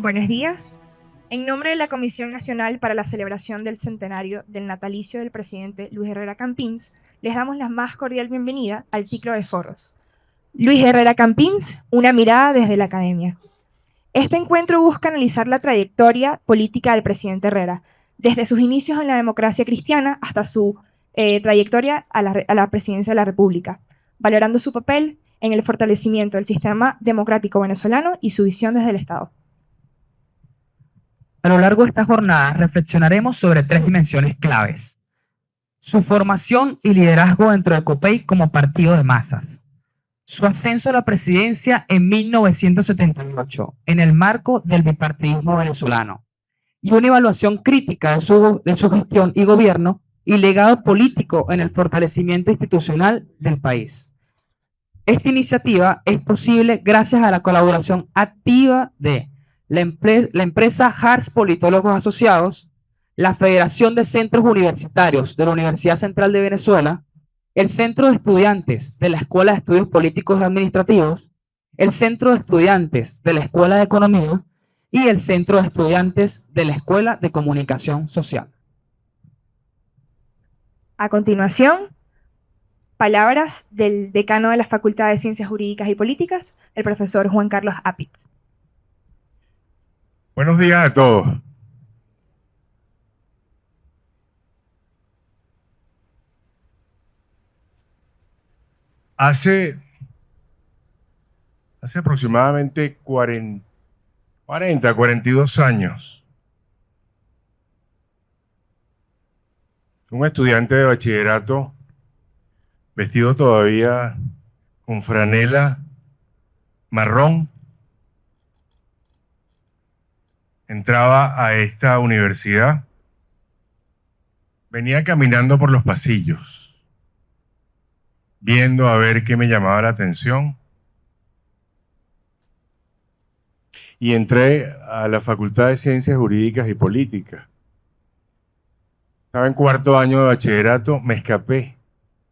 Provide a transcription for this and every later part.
Buenos días. En nombre de la Comisión Nacional para la Celebración del Centenario del Natalicio del presidente Luis Herrera Campins, les damos la más cordial bienvenida al ciclo de foros. Luis Herrera Campins, una mirada desde la academia. Este encuentro busca analizar la trayectoria política del presidente Herrera, desde sus inicios en la democracia cristiana hasta su trayectoria a la presidencia de la República, valorando su papel en el fortalecimiento del sistema democrático venezolano y su visión desde el Estado. A lo largo de esta jornada reflexionaremos sobre tres dimensiones claves: su formación y liderazgo dentro de COPEI como partido de masas, su ascenso a la presidencia en 1978 en el marco del bipartidismo venezolano, y una evaluación crítica de su gestión y gobierno y legado político en el fortalecimiento institucional del país. Esta iniciativa es posible gracias a la colaboración activa de la empresa Hartz Politólogos Asociados, la Federación de Centros Universitarios de la Universidad Central de Venezuela, el Centro de Estudiantes de la Escuela de Estudios Políticos y Administrativos, el Centro de Estudiantes de la Escuela de Economía y el Centro de Estudiantes de la Escuela de Comunicación Social. A continuación, palabras del decano de la Facultad de Ciencias Jurídicas y Políticas, el profesor Juan Carlos Apit. Buenos días a todos. Hace aproximadamente 42 años, un estudiante de bachillerato, vestido todavía con franela marrón, entraba a esta universidad. Venía caminando por los pasillos, viendo a ver qué me llamaba la atención. Y entré a la Facultad de Ciencias Jurídicas y Políticas. Estaba en cuarto año de bachillerato, me escapé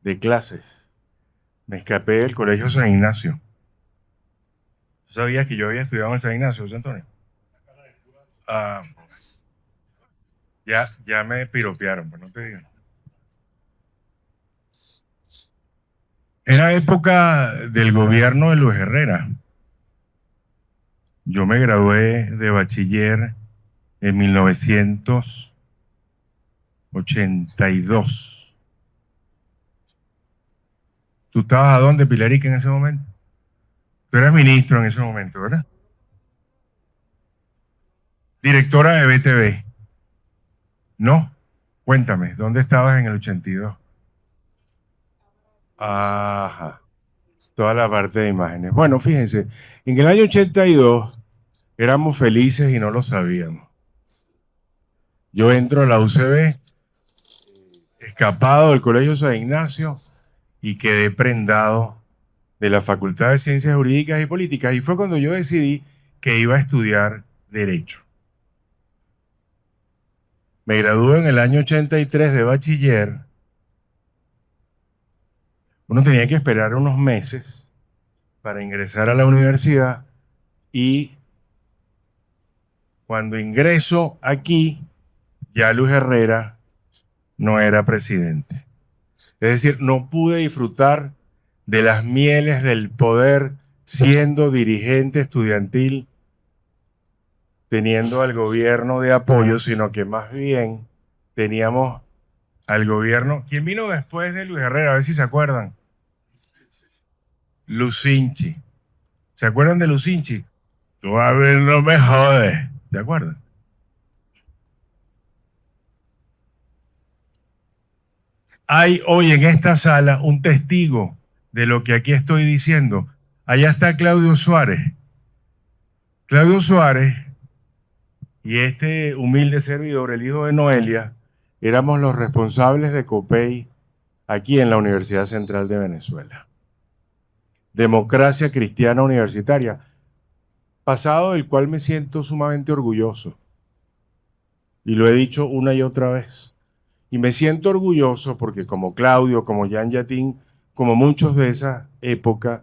de clases. Me escapé del Colegio San Ignacio. ¿Tú sabías que yo había estudiado en San Ignacio, José Antonio? Ya me piropearon, pero no te digo. Era época del gobierno de Luis Herrera. Yo me gradué de bachiller en 1982. ¿Tú estabas a dónde, Pilarica, en ese momento? Tú eras ministro en ese momento, ¿verdad? Directora de BTV. No, cuéntame, ¿dónde estabas en el 82? Ajá, toda la parte de imágenes. Bueno, fíjense, en el año 82 éramos felices y no lo sabíamos. Yo entro a la UCB, escapado del Colegio San Ignacio, y quedé prendado de la Facultad de Ciencias Jurídicas y Políticas, y fue cuando yo decidí que iba a estudiar Derecho. Me gradué en el año 83 de bachiller. Uno tenía que esperar unos meses para ingresar a la universidad, y cuando ingreso aquí, ya Luis Herrera no era presidente. Es decir, no pude disfrutar de las mieles del poder siendo dirigente estudiantil, teniendo al gobierno de apoyo, sino que más bien teníamos al gobierno. ¿Quién vino después de Luis Herrera? A ver si se acuerdan. Lucinchi. ¿Se acuerdan de Lucinchi? Tú a ver, no me jodes. ¿Se acuerdan? Hay hoy en esta sala un testigo de lo que aquí estoy diciendo. Allá está Claudio Suárez. Claudio Suárez y este humilde servidor, el hijo de Noelia, éramos los responsables de COPEI aquí en la Universidad Central de Venezuela. Democracia Cristiana Universitaria, pasado del cual me siento sumamente orgulloso. Y lo he dicho una y otra vez. Y me siento orgulloso porque como Claudio, como Jan Yatín, como muchos de esa época,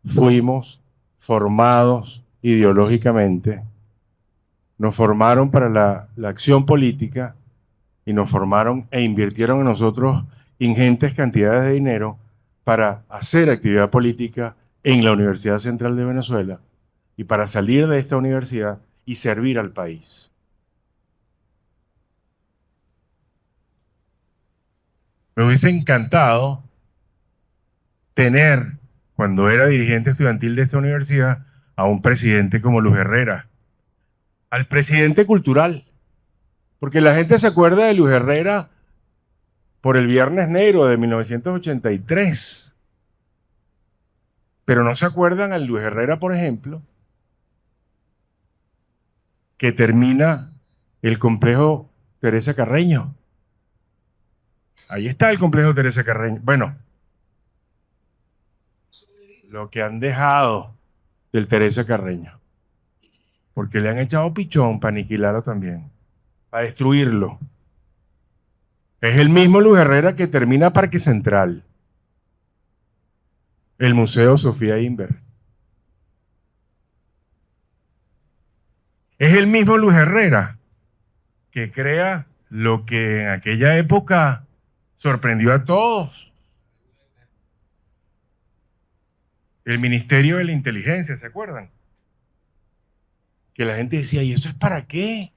fuimos formados ideológicamente nos formaron para la acción política y nos formaron e invirtieron en nosotros ingentes cantidades de dinero para hacer actividad política en la Universidad Central de Venezuela y para salir de esta universidad y servir al país. Me hubiese encantado tener, cuando era dirigente estudiantil de esta universidad, a un presidente como Luis Herrera, al presidente cultural, porque la gente se acuerda de Luis Herrera por el Viernes Negro de 1983, pero no se acuerdan al Luis Herrera, por ejemplo, que termina el complejo Teresa Carreño. Ahí está el complejo Teresa Carreño. Bueno, lo que han dejado del Teresa Carreño, porque le han echado pichón para aniquilarlo también, para destruirlo. Es el mismo Luis Herrera que termina Parque Central, el Museo Sofía Inver. Es el mismo Luis Herrera que crea lo que en aquella época sorprendió a todos. El Ministerio de la Inteligencia, ¿se acuerdan? Que la gente decía, ¿y eso es para qué?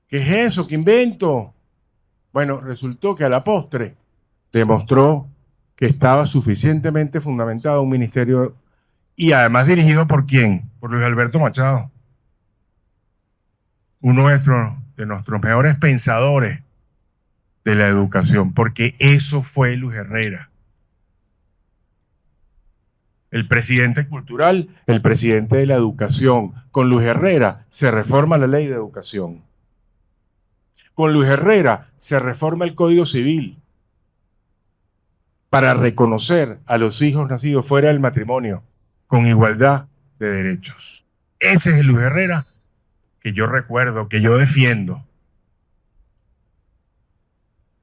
¿Qué es eso? ¿Qué invento? Bueno, resultó que a la postre demostró que estaba suficientemente fundamentado un ministerio y además dirigido ¿por quién? Por Luis Alberto Machado, uno de nuestros mejores pensadores de la educación, porque eso fue Luis Herrera. El presidente cultural, el presidente de la educación. Con Luis Herrera se reforma la ley de educación. Con Luis Herrera se reforma el Código Civil para reconocer a los hijos nacidos fuera del matrimonio con igualdad de derechos. Ese es el Luis Herrera que yo recuerdo, que yo defiendo.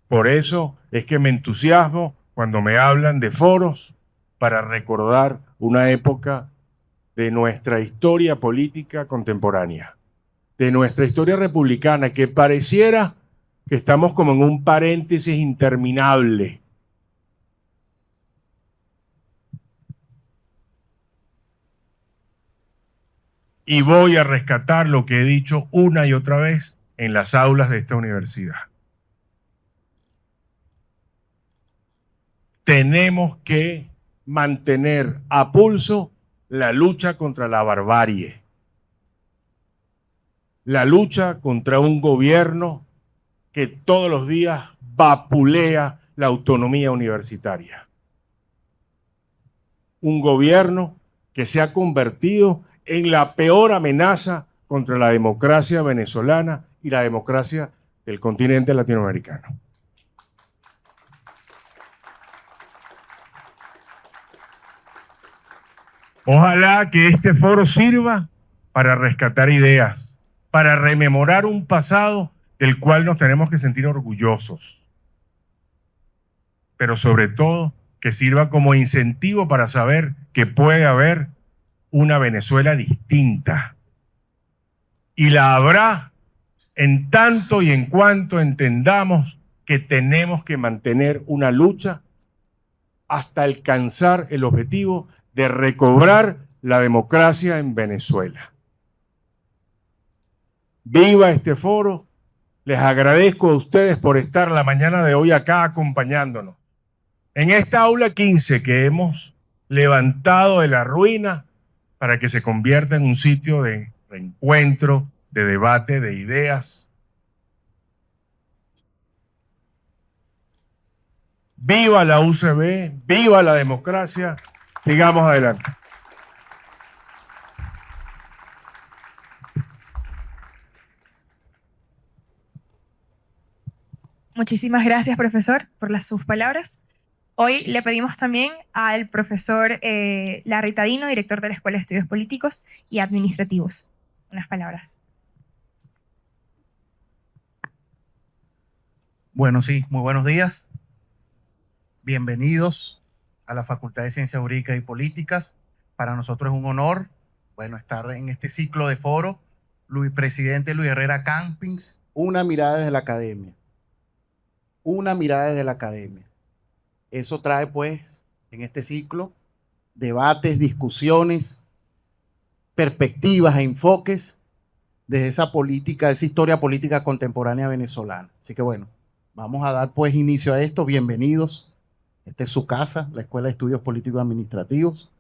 Por eso es que me entusiasmo cuando me hablan de foros para recordar una época de nuestra historia política contemporánea, de nuestra historia republicana, que pareciera que estamos como en un paréntesis interminable. Y voy a rescatar lo que he dicho una y otra vez en las aulas de esta universidad. Tenemos que mantener a pulso la lucha contra la barbarie, la lucha contra un gobierno que todos los días vapulea la autonomía universitaria. Un gobierno que se ha convertido en la peor amenaza contra la democracia venezolana y la democracia del continente latinoamericano. Ojalá que este foro sirva para rescatar ideas, para rememorar un pasado del cual nos tenemos que sentir orgullosos, pero sobre todo que sirva como incentivo para saber que puede haber una Venezuela distinta. Y la habrá en tanto y en cuanto entendamos que tenemos que mantener una lucha hasta alcanzar el objetivo de recobrar la democracia en Venezuela. Viva este foro. Les agradezco a ustedes por estar la mañana de hoy acá acompañándonos. En esta aula 15 que hemos levantado de la ruina para que se convierta en un sitio de reencuentro, de debate, de ideas. Viva la UCB, viva la democracia. Sigamos adelante. Muchísimas gracias, profesor, por sus palabras. Hoy le pedimos también al profesor Larry Tadino, director de la Escuela de Estudios Políticos y Administrativos, unas palabras. Bueno, sí, muy buenos días. Bienvenidos a la Facultad de Ciencias Jurídicas y Políticas. Para nosotros es un honor, bueno, estar en este ciclo de foro Presidente Luis Herrera Campins. Una mirada desde la academia. Una mirada desde la academia. Eso trae, pues, en este ciclo, debates, discusiones, perspectivas e enfoques desde esa política, esa historia política contemporánea venezolana. Así que bueno, vamos a dar pues inicio a esto. Bienvenidos. Esta es su casa, la Escuela de Estudios Políticos Administrativos.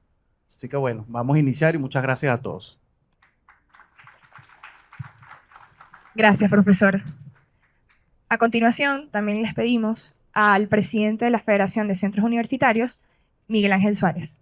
Así que bueno, vamos a iniciar y muchas gracias a todos. Gracias, profesor. A continuación, también les pedimos al presidente de la Federación de Centros Universitarios, Miguel Ángel Suárez.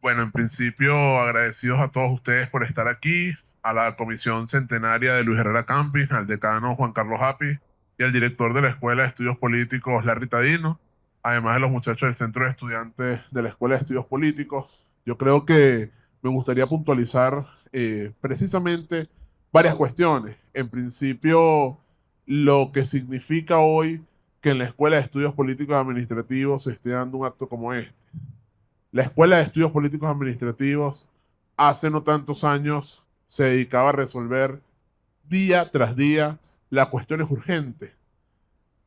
Bueno, en principio, agradecidos a todos ustedes por estar aquí, a la Comisión Centenaria de Luis Herrera Campins, al decano Juan Carlos Hapi y al director de la Escuela de Estudios Políticos, Larry Tadino, además de los muchachos del Centro de Estudiantes de la Escuela de Estudios Políticos. Yo creo que me gustaría puntualizar precisamente varias cuestiones. En principio, lo que significa hoy que en la Escuela de Estudios Políticos Administrativos se esté dando un acto como este. La Escuela de Estudios Políticos Administrativos hace no tantos años se dedicaba a resolver día tras día las cuestiones urgentes,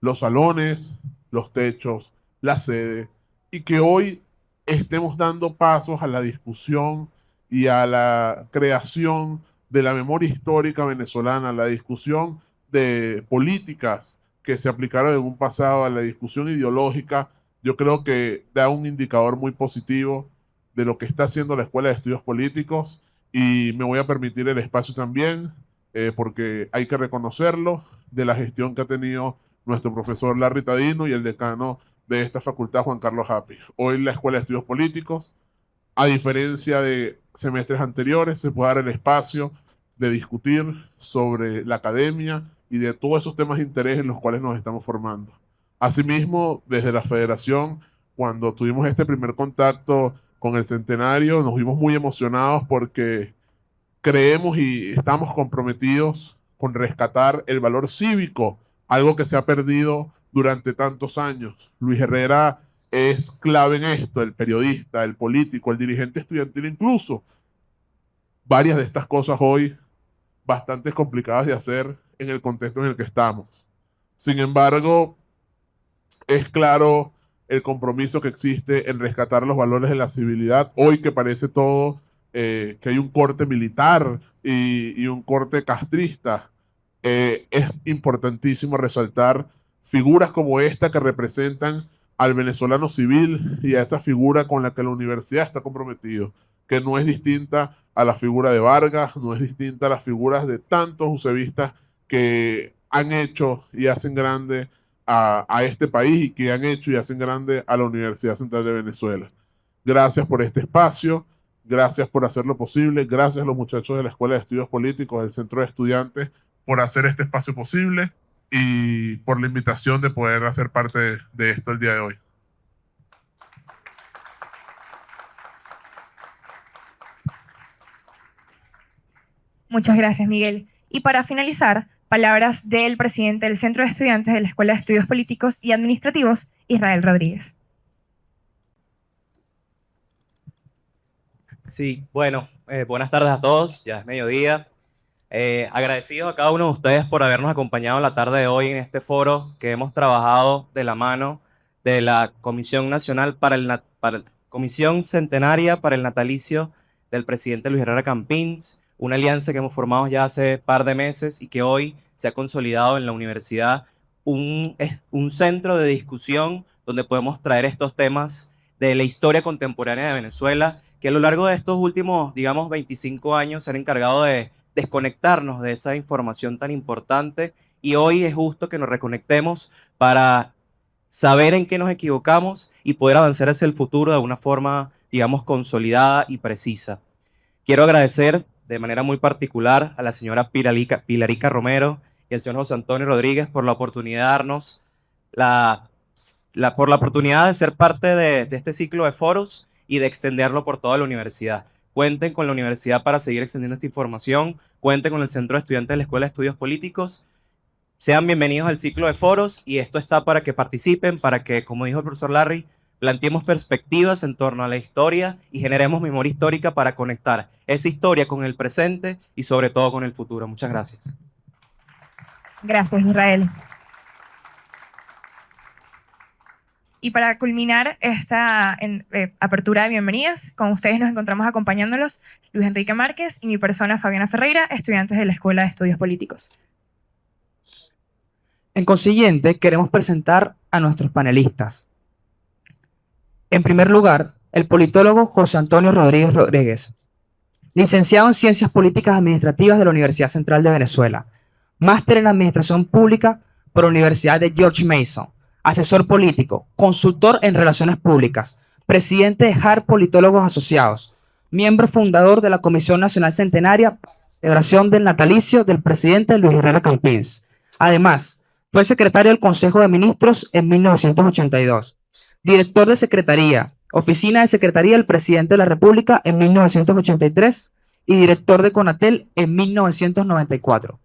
los salones, los techos, la sede, y que hoy estemos dando pasos a la discusión y a la creación de la memoria histórica venezolana, la discusión de políticas que se aplicaron en un pasado, a la discusión ideológica. Yo creo que da un indicador muy positivo de lo que está haciendo la Escuela de Estudios Políticos, y me voy a permitir el espacio también, porque hay que reconocerlo, de la gestión que ha tenido nuestro profesor Larry Tadino y el decano de esta facultad, Juan Carlos Hapi. Hoy la Escuela de Estudios Políticos, a diferencia de semestres anteriores, se puede dar el espacio de discutir sobre la academia y de todos esos temas de interés en los cuales nos estamos formando. Asimismo, desde la federación, cuando tuvimos este primer contacto con el centenario, nos vimos muy emocionados porque creemos y estamos comprometidos con rescatar el valor cívico, algo que se ha perdido durante tantos años. Luis Herrera es clave en esto, el periodista, el político, el dirigente estudiantil incluso. Varias de estas cosas hoy bastante complicadas de hacer en el contexto en el que estamos. Sin embargo, es claro el compromiso que existe en rescatar los valores de la civilidad. Hoy que parece todo que hay un corte militar y un corte castrista, es importantísimo resaltar figuras como esta que representan al venezolano civil y a esa figura con la que la universidad está comprometido, que no es distinta a la figura de Vargas, no es distinta a las figuras de tantos usevistas que han hecho y hacen grande a este país y que han hecho y hacen grande a la Universidad Central de Venezuela. Gracias por este espacio, gracias por hacerlo posible, gracias a los muchachos de la Escuela de Estudios Políticos, del Centro de Estudiantes, por hacer este espacio posible y por la invitación de poder hacer parte de esto el día de hoy. Muchas gracias, Miguel. Y para finalizar, palabras del presidente del Centro de Estudiantes de la Escuela de Estudios Políticos y Administrativos, Israel Rodríguez. Sí, bueno, buenas tardes a todos, ya es mediodía. Agradecidos a cada uno de ustedes por habernos acompañado en la tarde de hoy en este foro que hemos trabajado de la mano de la Comisión Nacional Comisión Centenaria para el Natalicio del presidente Luis Herrera Campins, una alianza que hemos formado ya hace par de meses y que hoy se ha consolidado en la universidad, un centro de discusión donde podemos traer estos temas de la historia contemporánea de Venezuela, que a lo largo de estos últimos, digamos, 25 años se han encargado de desconectarnos de esa información tan importante, y hoy es justo que nos reconectemos para saber en qué nos equivocamos y poder avanzar hacia el futuro de una forma, digamos, consolidada y precisa. Quiero agradecer de manera muy particular a la señora Pilarica Romero y al señor José Antonio Rodríguez por la oportunidad de darnos por la oportunidad de ser parte de este ciclo de foros y de extenderlo por toda la universidad. Cuenten con la universidad para seguir extendiendo esta información, cuenten con el Centro de Estudiantes de la Escuela de Estudios Políticos. Sean bienvenidos al ciclo de foros, y esto está para que participen, para que, como dijo el profesor Larry, Planteemos perspectivas en torno a la historia y generemos memoria histórica para conectar esa historia con el presente y sobre todo con el futuro. Muchas gracias. Gracias, Israel. Y para culminar esta apertura de bienvenidas, con ustedes nos encontramos acompañándolos Luis Enrique Márquez y mi persona Fabiana Ferreira, estudiantes de la Escuela de Estudios Políticos. En consiguiente, queremos presentar a nuestros panelistas. En primer lugar, el politólogo José Antonio Rodríguez Rodríguez, licenciado en Ciencias Políticas Administrativas de la Universidad Central de Venezuela, máster en Administración Pública por la Universidad de George Mason, asesor político, consultor en Relaciones Públicas, presidente de HAR Politólogos Asociados, miembro fundador de la Comisión Nacional Centenaria para la celebración del natalicio del presidente Luis Herrera Campins. Además, fue secretario del Consejo de Ministros en 1982, director de Secretaría, Oficina de Secretaría del Presidente de la República en 1983 y director de CONATEL en 1994.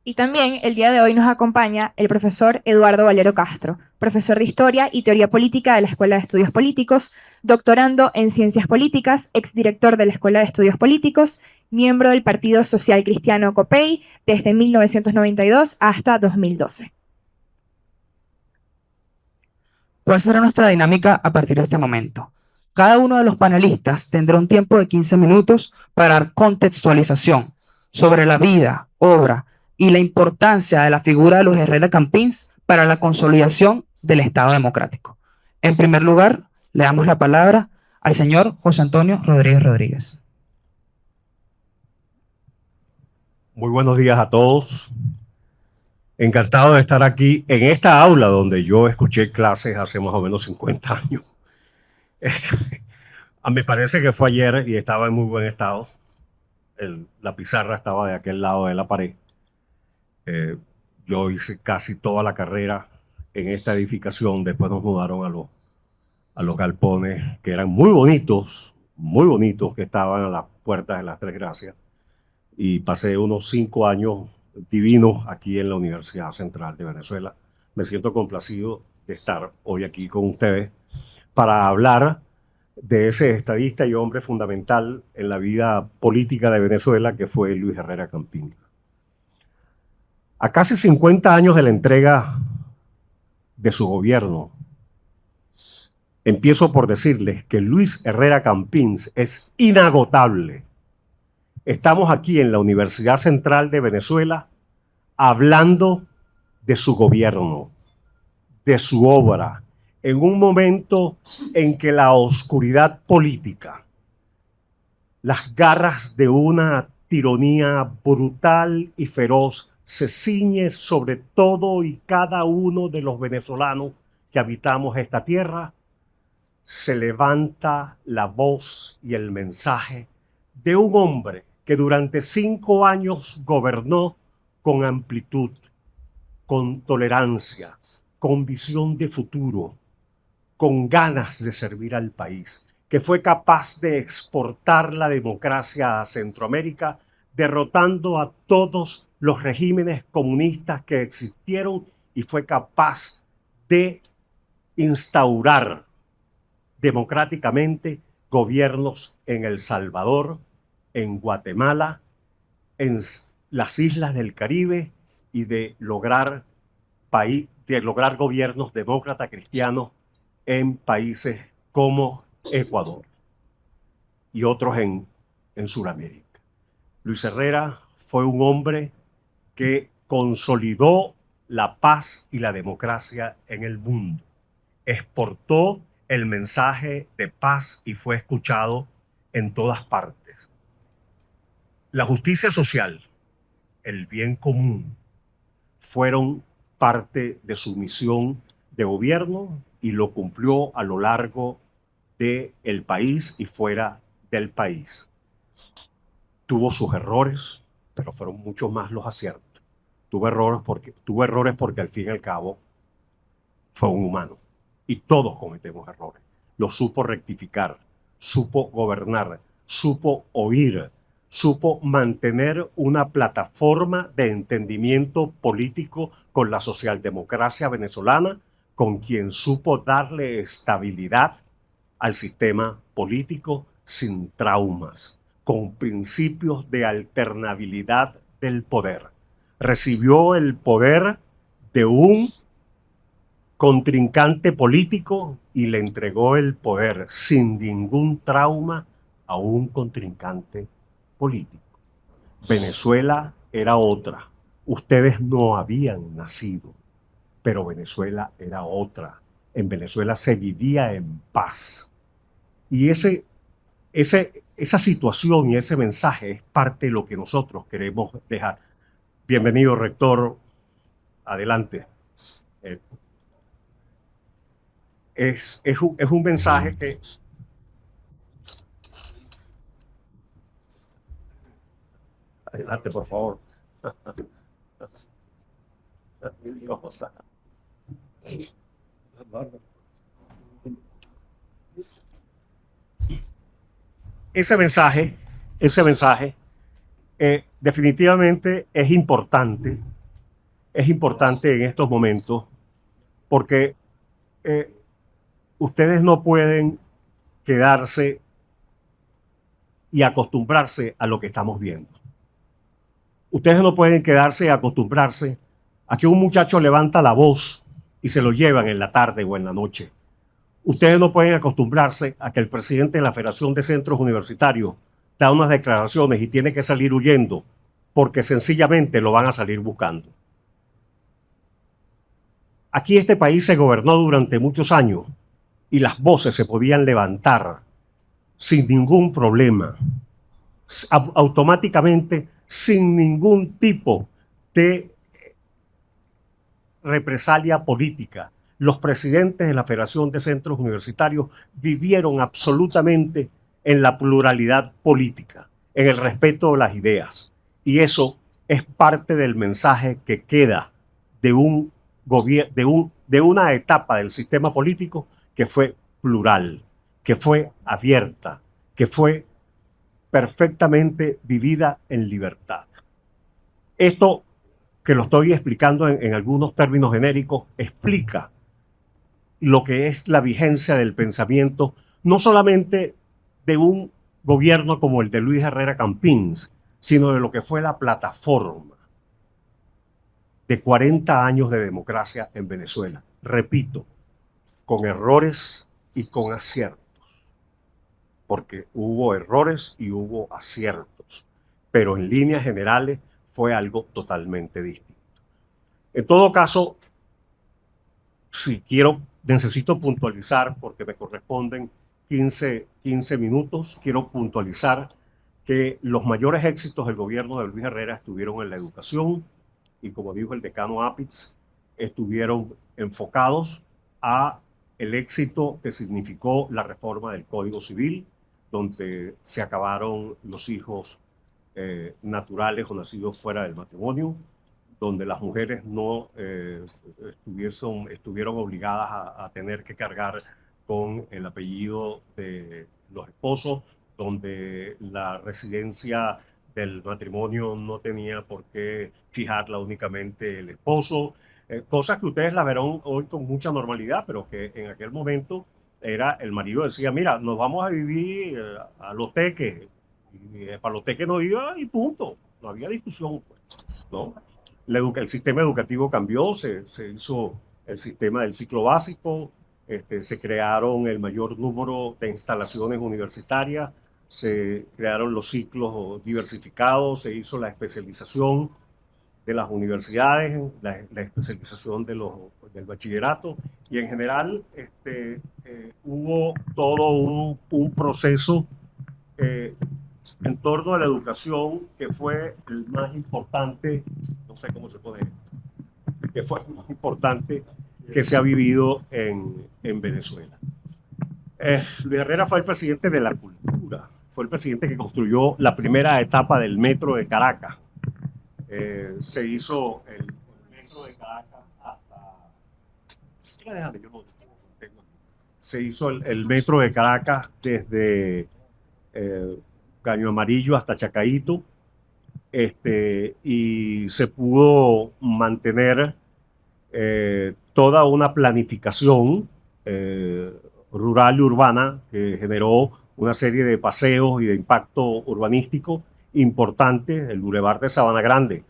Y también el día de hoy nos acompaña el profesor Eduardo Valero Castro, profesor de Historia y Teoría Política de la Escuela de Estudios Políticos, doctorando en Ciencias Políticas, exdirector de la Escuela de Estudios Políticos, miembro del Partido Social Cristiano COPEI desde 1992 hasta 2012. ¿Cuál será nuestra dinámica a partir de este momento? Cada uno de los panelistas tendrá un tiempo de 15 minutos para dar contextualización sobre la vida, obra y la importancia de la figura de Luis Herrera Campins para la consolidación del Estado democrático. En primer lugar, le damos la palabra al señor José Antonio Rodríguez Rodríguez. Muy buenos días a todos. Encantado de estar aquí en esta aula donde yo escuché clases hace más o menos 50 años. Me parece que fue ayer y estaba en muy buen estado. La pizarra estaba de aquel lado de la pared. Yo hice casi toda la carrera en esta edificación. Después nos mudaron a los galpones que eran muy bonitos, que estaban a las puertas de las Tres Gracias. Y pasé unos 5 años divinos aquí en la Universidad Central de Venezuela. Me siento complacido de estar hoy aquí con ustedes para hablar de ese estadista y hombre fundamental en la vida política de Venezuela que fue Luis Herrera Campins. A casi 50 años de la entrega de su gobierno, empiezo por decirles que Luis Herrera Campins es inagotable. Estamos aquí en la Universidad Central de Venezuela hablando de su gobierno, de su obra, en un momento en que la oscuridad política, las garras de una tiranía brutal y feroz se ciñe sobre todo y cada uno de los venezolanos que habitamos esta tierra, se levanta la voz y el mensaje de un hombre que durante 5 años gobernó con amplitud, con tolerancia, con visión de futuro, con ganas de servir al país, que fue capaz de exportar la democracia a Centroamérica, derrotando a todos los regímenes comunistas que existieron y fue capaz de instaurar democráticamente gobiernos en El Salvador, en Guatemala, en las islas del Caribe y de lograr gobiernos demócratas cristianos en países como Ecuador y otros en Sudamérica. Luis Herrera fue un hombre que consolidó la paz y la democracia en el mundo. Exportó el mensaje de paz y fue escuchado en todas partes. La justicia social, el bien común, fueron parte de su misión de gobierno y lo cumplió a lo largo del país y fuera del país. Tuvo sus errores, pero fueron mucho más los aciertos. Tuvo errores porque al fin y al cabo fue un humano y todos cometemos errores. Lo supo rectificar, supo gobernar, supo oír, supo mantener una plataforma de entendimiento político con la socialdemocracia venezolana, con quien supo darle estabilidad al sistema político sin traumas, con principios de alternabilidad del poder. Recibió el poder de un contrincante político y le entregó el poder sin ningún trauma a un contrincante político. Venezuela era otra. Ustedes no habían nacido, pero Venezuela era otra. En Venezuela se vivía en paz. Y esa situación y ese mensaje es parte de lo que nosotros queremos dejar. Bienvenido, rector. Adelante. Es un mensaje que... Adelante, por favor. Ese mensaje definitivamente es importante en estos momentos porque ustedes no pueden quedarse y acostumbrarse a lo que estamos viendo. Ustedes no pueden quedarse y acostumbrarse a que un muchacho levanta la voz y se lo llevan en la tarde o en la noche. Ustedes no pueden acostumbrarse a que el presidente de la Federación de Centros Universitarios da unas declaraciones y tiene que salir huyendo porque sencillamente lo van a salir buscando. Aquí este país se gobernó durante muchos años y las voces se podían levantar sin ningún problema, automáticamente, sin ningún tipo de represalia política. Los presidentes de la Federación de Centros Universitarios vivieron absolutamente en la pluralidad política, en el respeto de las ideas. Y eso es parte del mensaje que queda de una etapa del sistema político que fue plural, que fue abierta, que fue perfectamente vivida en libertad. Esto que lo estoy explicando en algunos términos genéricos explica lo que es la vigencia del pensamiento, no solamente de un gobierno como el de Luis Herrera Campins, sino de lo que fue la plataforma de 40 años de democracia en Venezuela. Repito, con errores y con aciertos, porque hubo errores y hubo aciertos, pero en líneas generales fue algo totalmente distinto. En todo caso, si necesito puntualizar, porque me corresponden 15 minutos, quiero puntualizar que los mayores éxitos del gobierno de Luis Herrera estuvieron en la educación y, como dijo el decano Apitz, estuvieron enfocados a el éxito que significó la reforma del Código Civil, donde se acabaron los hijos naturales o nacidos fuera del matrimonio, donde las mujeres no estuvieron obligadas a tener que cargar con el apellido de los esposos, donde la residencia del matrimonio no tenía por qué fijarla únicamente el esposo, cosas que ustedes la verán hoy con mucha normalidad, pero que en aquel momento era el marido decía, mira, nos vamos a vivir a Los Teques, y para Los Teques no iba y punto, no había discusión, pues, ¿no? El sistema educativo cambió, se hizo el sistema del ciclo básico, se crearon el mayor número de instalaciones universitarias, se crearon los ciclos diversificados, se hizo la especialización de las universidades, la especialización del bachillerato, y en general hubo todo un proceso en torno a la educación que fue el más importante, no sé cómo se puede, que fue el más importante que se ha vivido en Venezuela. Luis Herrera fue el presidente de la cultura, fue el presidente que construyó la primera etapa del metro de Caracas. Se hizo el metro de Caracas hasta... Se hizo el metro de Caracas desde Caño Amarillo hasta Chacaíto, y se pudo mantener toda una planificación rural y urbana que generó una serie de paseos y de impacto urbanístico importante. El Boulevard de Sabana Grande,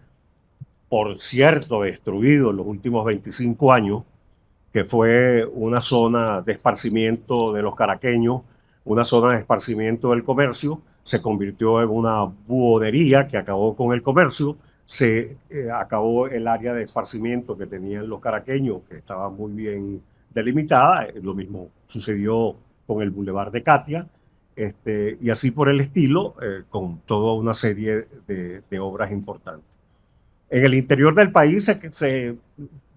por cierto, destruido en los últimos 25 años, que fue una zona de esparcimiento de los caraqueños, una zona de esparcimiento del comercio, se convirtió en una buhodería que acabó con el comercio, se acabó el área de esparcimiento que tenían los caraqueños, que estaba muy bien delimitada. Lo mismo sucedió con el Boulevard de Catia, y así por el estilo, con toda una serie de obras importantes. En el interior del país se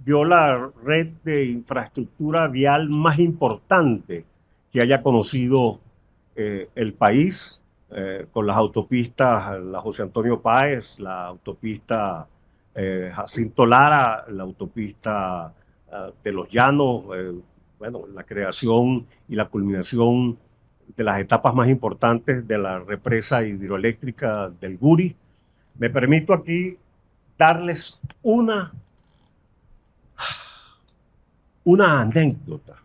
vio la red de infraestructura vial más importante que haya conocido el país, con las autopistas, la José Antonio Páez, la autopista Jacinto Lara, la autopista de los Llanos, bueno, la creación y la culminación de las etapas más importantes de la represa hidroeléctrica del Guri. Me permito aquí darles una anécdota.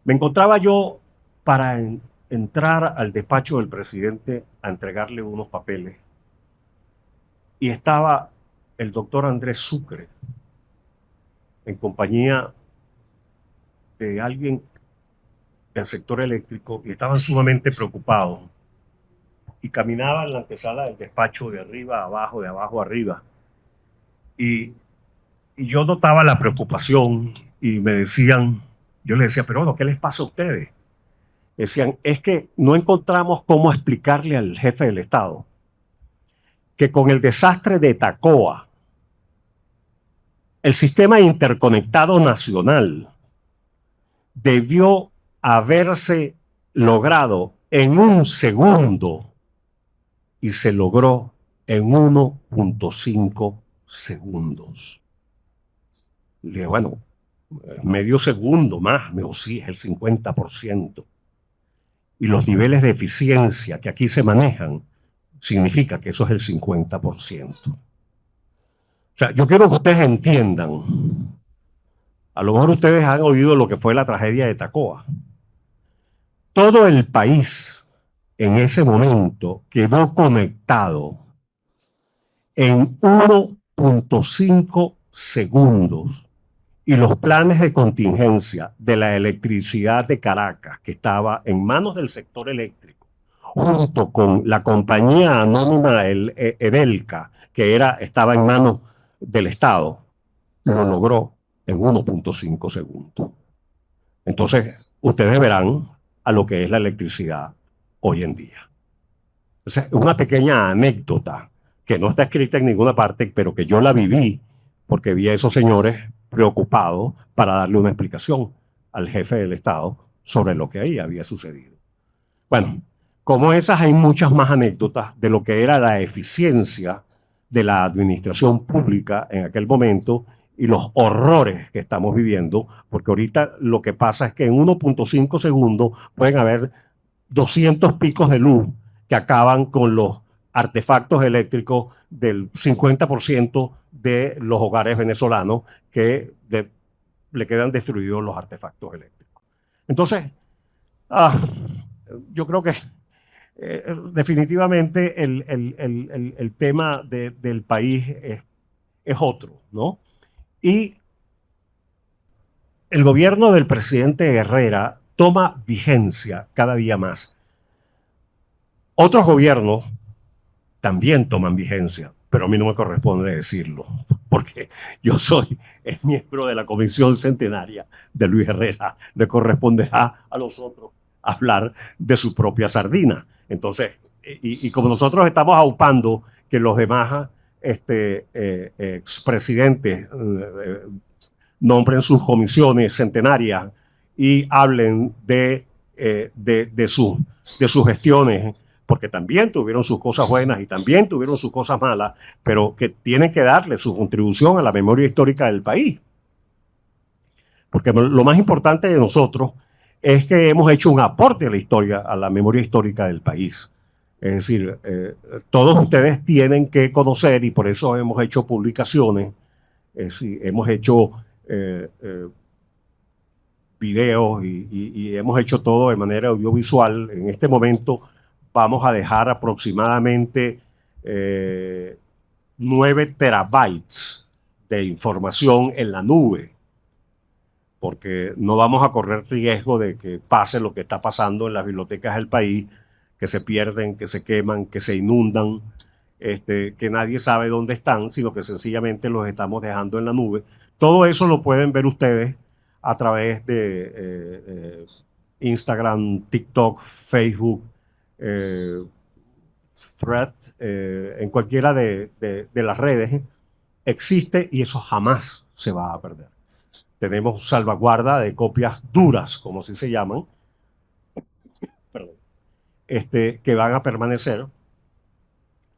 Me encontraba yo para entrar al despacho del presidente a entregarle unos papeles y estaba el doctor Andrés Sucre en compañía de alguien del sector eléctrico y estaban sumamente preocupados y caminaba en la antesala del despacho de arriba a abajo, de abajo a arriba, y yo notaba la preocupación y me decían, yo les decía, pero bueno, ¿qué les pasa a ustedes? Decían, es que no encontramos cómo explicarle al jefe del Estado que con el desastre de Tacoa, el sistema interconectado nacional debió haberse logrado en un segundo y se logró en 1.5 segundos. Le dije, bueno, medio segundo más, sí, es el 50%. Y los niveles de eficiencia que aquí se manejan, significa que eso es el 50%. O sea, yo quiero que ustedes entiendan, a lo mejor ustedes han oído lo que fue la tragedia de Tacoa. Todo el país en ese momento quedó conectado en 1.5 segundos. Y los planes de contingencia de la electricidad de Caracas, que estaba en manos del sector eléctrico, junto con la compañía anónima Edelca, que estaba en manos del Estado, lo logró en 1.5 segundos. Entonces, ustedes verán a lo que es la electricidad hoy en día. Entonces, una pequeña anécdota que no está escrita en ninguna parte, pero que yo la viví porque vi a esos señores preocupados para darle una explicación al jefe del Estado sobre lo que ahí había sucedido. Bueno, como esas hay muchas más anécdotas de lo que era la eficiencia de la administración pública en aquel momento y los horrores que estamos viviendo, porque ahorita lo que pasa es que en 1.5 segundos pueden haber 200 picos de luz que acaban con los artefactos eléctricos del 50% de los hogares venezolanos que le quedan destruidos los artefactos eléctricos. Entonces, yo creo que definitivamente el tema del país es otro, ¿no? Y el gobierno del presidente Herrera toma vigencia cada día más. Otros gobiernos también toman vigencia, pero a mí no me corresponde decirlo, porque yo soy el miembro de la Comisión Centenaria de Luis Herrera. Le corresponderá a los otros hablar de su propia sardina. Entonces, y como nosotros estamos aupando que los demás expresidentes nombren sus comisiones centenarias y hablen de sus gestiones, porque también tuvieron sus cosas buenas y también tuvieron sus cosas malas, pero que tienen que darle su contribución a la memoria histórica del país. Porque lo más importante de nosotros es que hemos hecho un aporte a la historia, a la memoria histórica del país. Es decir, todos ustedes tienen que conocer, y por eso hemos hecho publicaciones Sí, hemos hecho videos y hemos hecho todo de manera audiovisual. En este momento vamos a dejar aproximadamente 9 terabytes de información en la nube, porque no vamos a correr riesgo de que pase lo que está pasando en las bibliotecas del país, que se pierden, que se queman, que se inundan, que nadie sabe dónde están, sino que sencillamente los estamos dejando en la nube. Todo eso lo pueden ver ustedes a través de Instagram, TikTok, Facebook, Thread, en cualquiera de las redes. Existe y eso jamás se va a perder. Tenemos salvaguarda de copias duras, como así se llaman, perdón, que van a permanecer,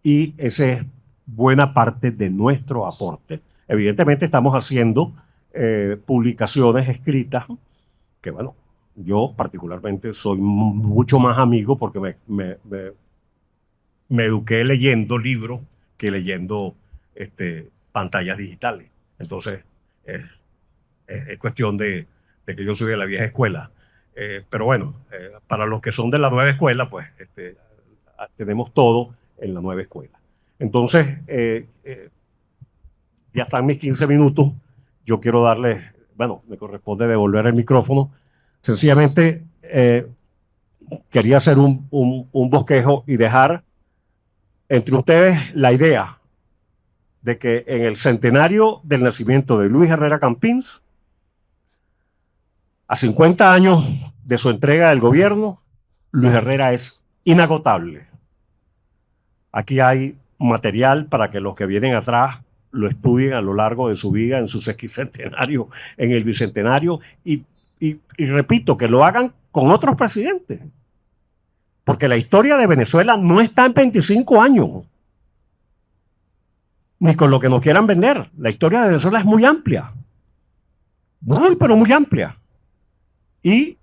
y esa es buena parte de nuestro aporte. Evidentemente estamos haciendo publicaciones escritas, que bueno, yo particularmente soy mucho más amigo porque me eduqué leyendo libros que leyendo pantallas digitales. Entonces, es cuestión de que yo soy de la vieja escuela. Pero bueno, para los que son de la nueva escuela, pues tenemos todo en la nueva escuela. Entonces, ya están mis 15 minutos. Yo quiero darles, bueno, me corresponde devolver el micrófono. Sencillamente quería hacer un bosquejo y dejar entre ustedes la idea de que en el centenario del nacimiento de Luis Herrera Campins, a 50 años de su entrega del gobierno, Luis Herrera es inagotable. Aquí hay material para que los que vienen atrás lo estudien a lo largo de su vida, en su sesquicentenario, en el bicentenario, y repito, que lo hagan con otros presidentes. Porque la historia de Venezuela no está en 25 años, ni con lo que nos quieran vender. La historia de Venezuela es muy amplia, muy, pero muy amplia. Y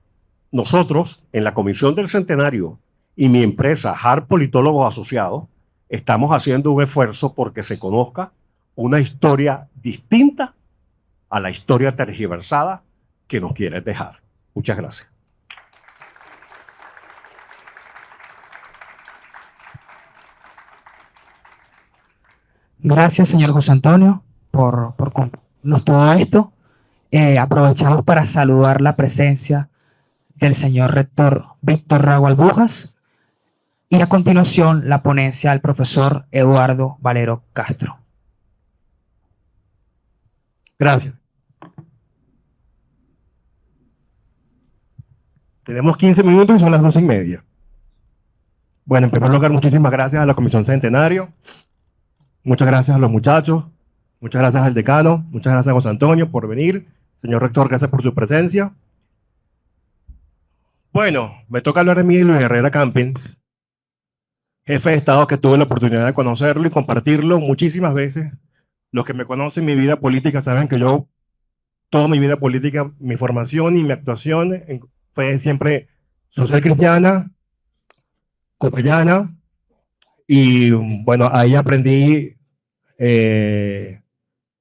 nosotros, en la Comisión del Centenario y mi empresa, HAR Politólogos Asociados, estamos haciendo un esfuerzo porque se conozca una historia distinta a la historia tergiversada que nos quieren dejar. Muchas gracias. Gracias, señor José Antonio, por contarnos todo esto. Aprovechamos para saludar la presencia del señor rector Víctor Raúl Albujas y a continuación la ponencia del profesor Eduardo Valero Castro. Gracias. Tenemos 15 minutos y son las 12:30. Bueno, en primer lugar, muchísimas gracias a la Comisión Centenario. Muchas gracias a los muchachos. Muchas gracias al decano. Muchas gracias a José Antonio por venir. Señor rector, gracias por su presencia. Bueno, me toca hablar de mí, Luis Herrera Campins, jefe de Estado que tuve la oportunidad de conocerlo y compartirlo muchísimas veces. Los que me conocen mi vida política saben que yo, toda mi vida política, mi formación y mi actuación fue siempre social cristiana, copellana, y bueno, ahí aprendí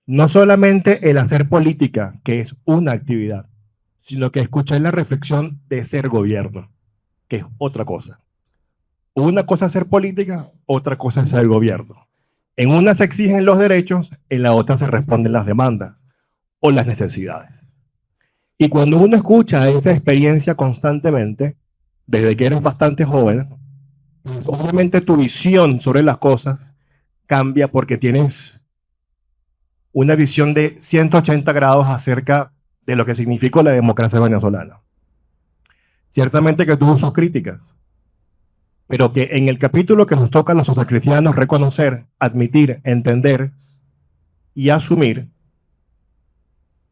no solamente el hacer política, que es una actividad, sino que escuché la reflexión de ser gobierno, que es otra cosa. Una cosa es ser política, otra cosa es ser gobierno. En una se exigen los derechos, en la otra se responden las demandas o las necesidades. Y cuando uno escucha esa experiencia constantemente, desde que eres bastante joven, obviamente tu visión sobre las cosas cambia porque tienes una visión de 180 grados acerca de lo que significó la democracia venezolana. Ciertamente que tuvo sus críticas, pero que en el capítulo que nos toca a los socialcristianos reconocer, admitir, entender y asumir,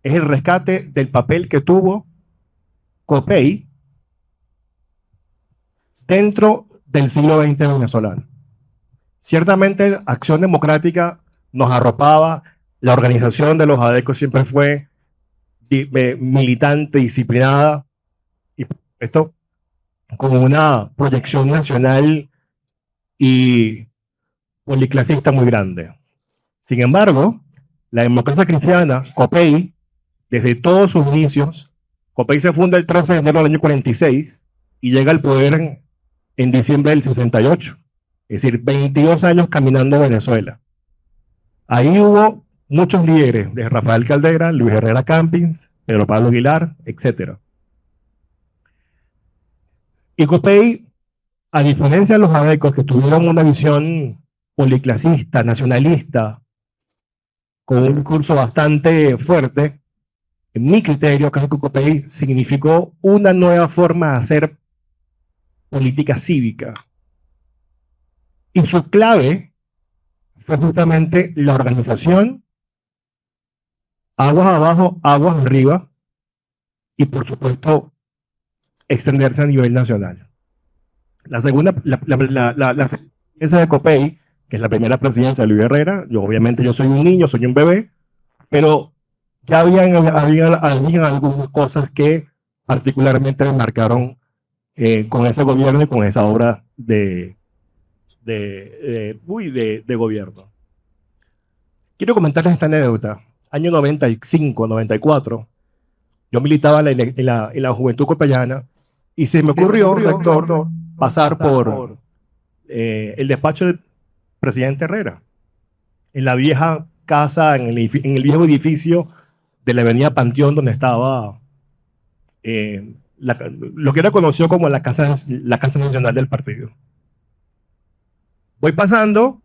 es el rescate del papel que tuvo COPEI dentro del siglo XX venezolano. Ciertamente Acción Democrática nos arropaba, la organización de los ADECO siempre fue militante, disciplinada, y esto con una proyección nacional y policlasista muy grande. Sin embargo, La democracia cristiana, COPEI, desde todos sus inicios, COPEI se funda el 13 de enero del año 46 y llega al poder en diciembre del 68. Es decir, 22 años caminando Venezuela. Ahí hubo muchos líderes, de Rafael Caldera, Luis Herrera Campins, Pedro Pablo Aguilar, etc. Y COPEI, a diferencia de los adecos que tuvieron una visión policlasista, nacionalista, con un discurso bastante fuerte, en mi criterio, creo que COPEI significó una nueva forma de hacer política cívica. Y su clave fue justamente la organización, aguas abajo, aguas arriba, y por supuesto, extenderse a nivel nacional. La segunda, la presidencia de COPEI, que es la primera presidencia de Luis Herrera, obviamente yo soy un niño, soy un bebé, pero ya habían algunas cosas que particularmente me marcaron con ese gobierno y con esa obra de gobierno. Quiero comentarles esta anécdota. Año 95, 94, yo militaba en la Juventud Copayana y se me ocurrió, rector, pasar por el despacho del presidente Herrera, en la vieja casa, en el viejo edificio de la avenida Panteón, donde estaba lo que era conocido como la Casa Nacional del Partido. Voy pasando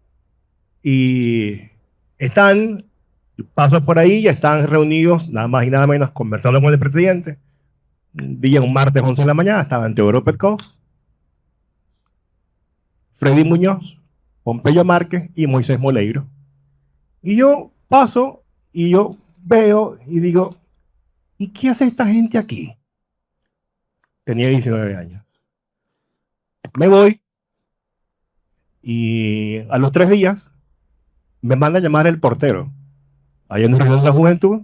y paso por ahí y están reunidos, nada más y nada menos, conversando con el presidente. Un martes 11 de la mañana, estaban Teodoro Petkov, Freddy Muñoz, Pompeyo Márquez y Moisés Moleiro. Y yo paso y yo veo y digo, ¿y qué hace esta gente aquí? Tenía 19 años. Me voy y a los 3 días me manda a llamar el portero. Ahí en la reunión de la juventud,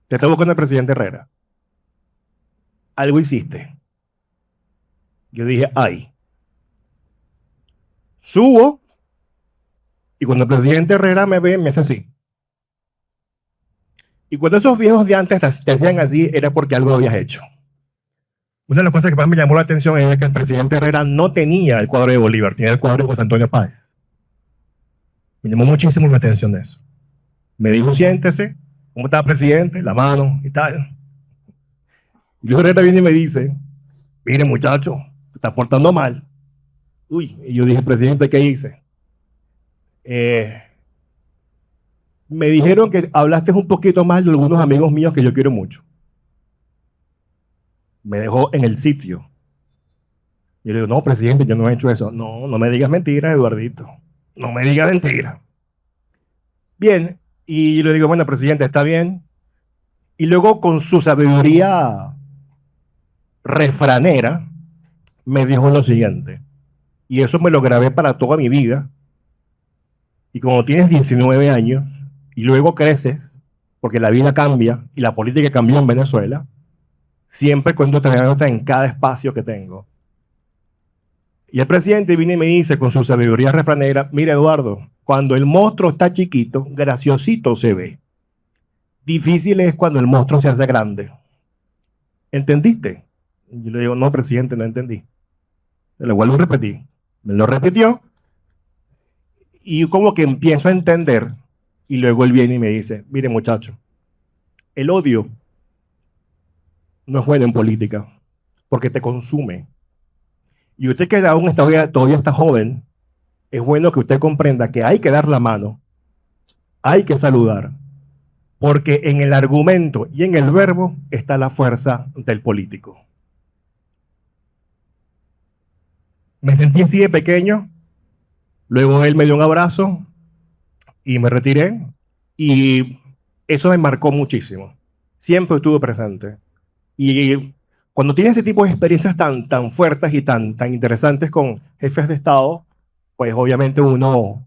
te estoy buscando el presidente Herrera. Algo hiciste. Yo dije, ay. Subo y cuando el presidente Herrera me ve, me hace así. Y cuando esos viejos de antes te hacían así, era porque algo habías hecho. Una de las cosas que más me llamó la atención es que el presidente Herrera no tenía el cuadro de Bolívar, tenía el cuadro de José Antonio Páez. Me llamó muchísimo la atención de eso. Me dijo, siéntese, ¿cómo está, presidente? La mano y tal. Y Luis Herrera viene y me dice, mire muchacho, te estás portando mal. Uy, y yo dije, presidente, ¿qué hice? Me dijeron que hablaste un poquito más de algunos amigos míos que yo quiero mucho. Me dejó en el sitio. Yo le digo, no, presidente, yo no he hecho eso. No, no me digas mentiras, Eduardito. No me digas mentiras. Bien, y yo le digo, bueno, presidente, está bien. Y luego con su sabiduría refranera, me dijo lo siguiente. Y eso me lo grabé para toda mi vida. Y cuando tienes 19 años y luego creces, porque la vida cambia y la política cambió en Venezuela, siempre cuento esta anécdota en cada espacio que tengo. Y el presidente viene y me dice con su sabiduría refranera, mira Eduardo, cuando el monstruo está chiquito, graciosito se ve. Difícil es cuando el monstruo se hace grande. ¿Entendiste? Y yo le digo, no, presidente, no entendí. Se lo vuelvo a repetir. Me lo repitió y como que empiezo a entender y luego él viene y me dice, mire muchacho, el odio no es bueno en política porque te consume. Y usted que aún todavía está joven, es bueno que usted comprenda que hay que dar la mano, hay que saludar, porque en el argumento y en el verbo está la fuerza del político. Me sentí así de pequeño, luego él me dio un abrazo y me retiré y eso me marcó muchísimo. Siempre estuvo presente. Y cuando tienes ese tipo de experiencias tan fuertes y tan interesantes con jefes de Estado, pues obviamente uno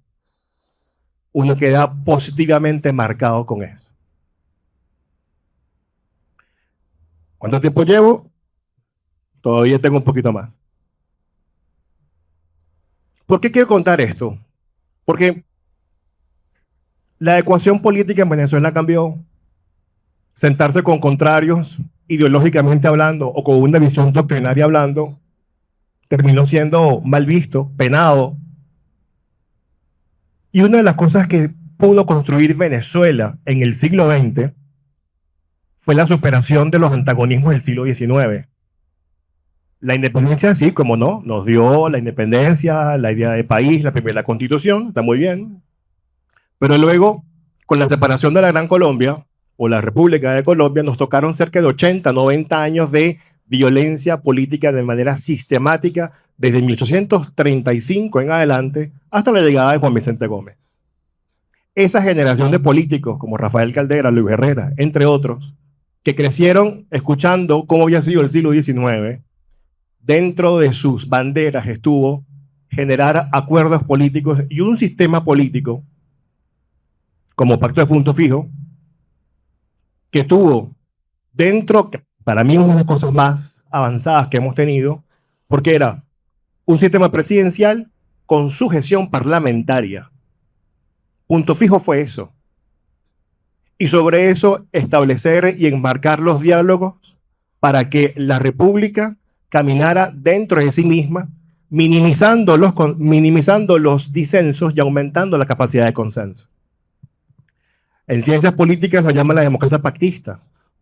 queda positivamente marcado con eso. ¿Cuánto tiempo llevo? Todavía tengo un poquito más. ¿Por qué quiero contar esto? Porque La ecuación política en Venezuela cambió. Sentarse con contrarios, ideológicamente hablando, o con una visión doctrinaria hablando, terminó siendo mal visto, penado. Y una de las cosas que pudo construir Venezuela en el siglo XX fue la superación de los antagonismos del siglo XIX. La independencia, sí, como no, nos dio la independencia, la idea de país, la primera constitución, está muy bien. Pero luego, con la separación de la Gran Colombia, o la República de Colombia, nos tocaron cerca de 80, 90 años de violencia política de manera sistemática, desde 1835 en adelante, hasta la llegada de Juan Vicente Gómez. Esa generación de políticos, como Rafael Caldera, Luis Herrera, entre otros, que crecieron escuchando cómo había sido el siglo XIX, dentro de sus banderas estuvo generar acuerdos políticos y un sistema político, como Pacto de Punto Fijo, que tuvo dentro, para mí, una de las cosas más avanzadas que hemos tenido, porque era un sistema presidencial con sujeción parlamentaria. Punto Fijo fue eso. Y sobre eso establecer y enmarcar los diálogos para que la República caminara dentro de sí misma, minimizando los disensos y aumentando la capacidad de consenso. En ciencias políticas lo llaman la democracia pactista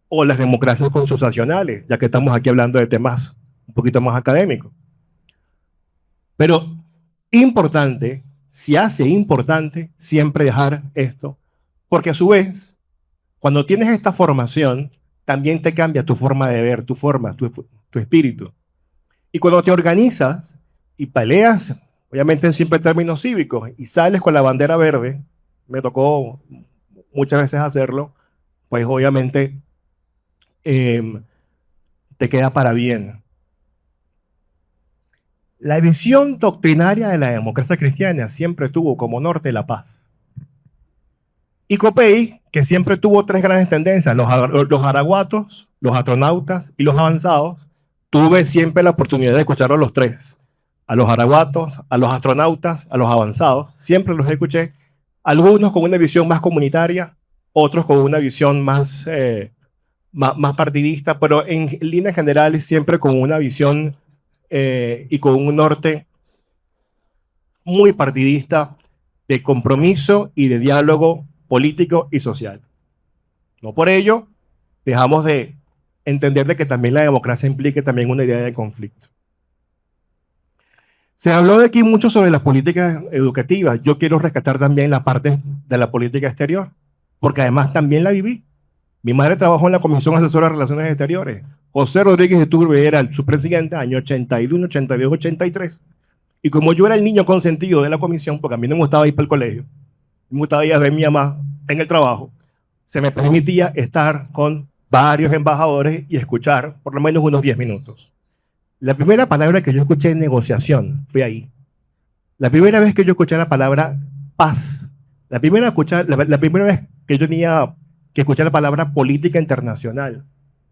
o las democracias consensuacionales, ya que estamos aquí hablando de temas un poquito más académicos. Pero importante, se hace importante siempre dejar esto, porque a su vez, cuando tienes esta formación, también te cambia tu forma de ver, tu espíritu. Y cuando te organizas y peleas, obviamente siempre en términos cívicos, y sales con la bandera verde, me tocó muchas veces hacerlo, pues obviamente te queda para bien. La visión doctrinaria de la democracia cristiana siempre tuvo como norte la paz. Y Copey, que siempre tuvo tres grandes tendencias, los araguatos, los astronautas y los avanzados, tuve siempre la oportunidad de escucharlos los tres. A los araguatos, a los astronautas, a los avanzados, siempre los escuché. Algunos con una visión más comunitaria, otros con una visión más partidista, pero en líneas generales siempre con una visión y con un norte muy partidista de compromiso y de diálogo político y social. No por ello dejamos de entender de que también la democracia implica también una idea de conflicto. Se habló de aquí mucho sobre las políticas educativas. Yo quiero rescatar también la parte de la política exterior, porque además también la viví. Mi madre trabajó en la Comisión Asesora de Relaciones Exteriores. José Rodríguez Iturbe era su presidente, año 81, 82, 83. Y como yo era el niño consentido de la comisión, porque a mí no me gustaba ir para el colegio, me gustaba ir a ver a mi mamá en el trabajo, se me permitía estar con varios embajadores y escuchar por lo menos unos 10 minutos. La primera palabra que yo escuché en negociación fue ahí. La primera vez que yo escuché la palabra paz, la primera vez que yo tenía que escuchar la palabra política internacional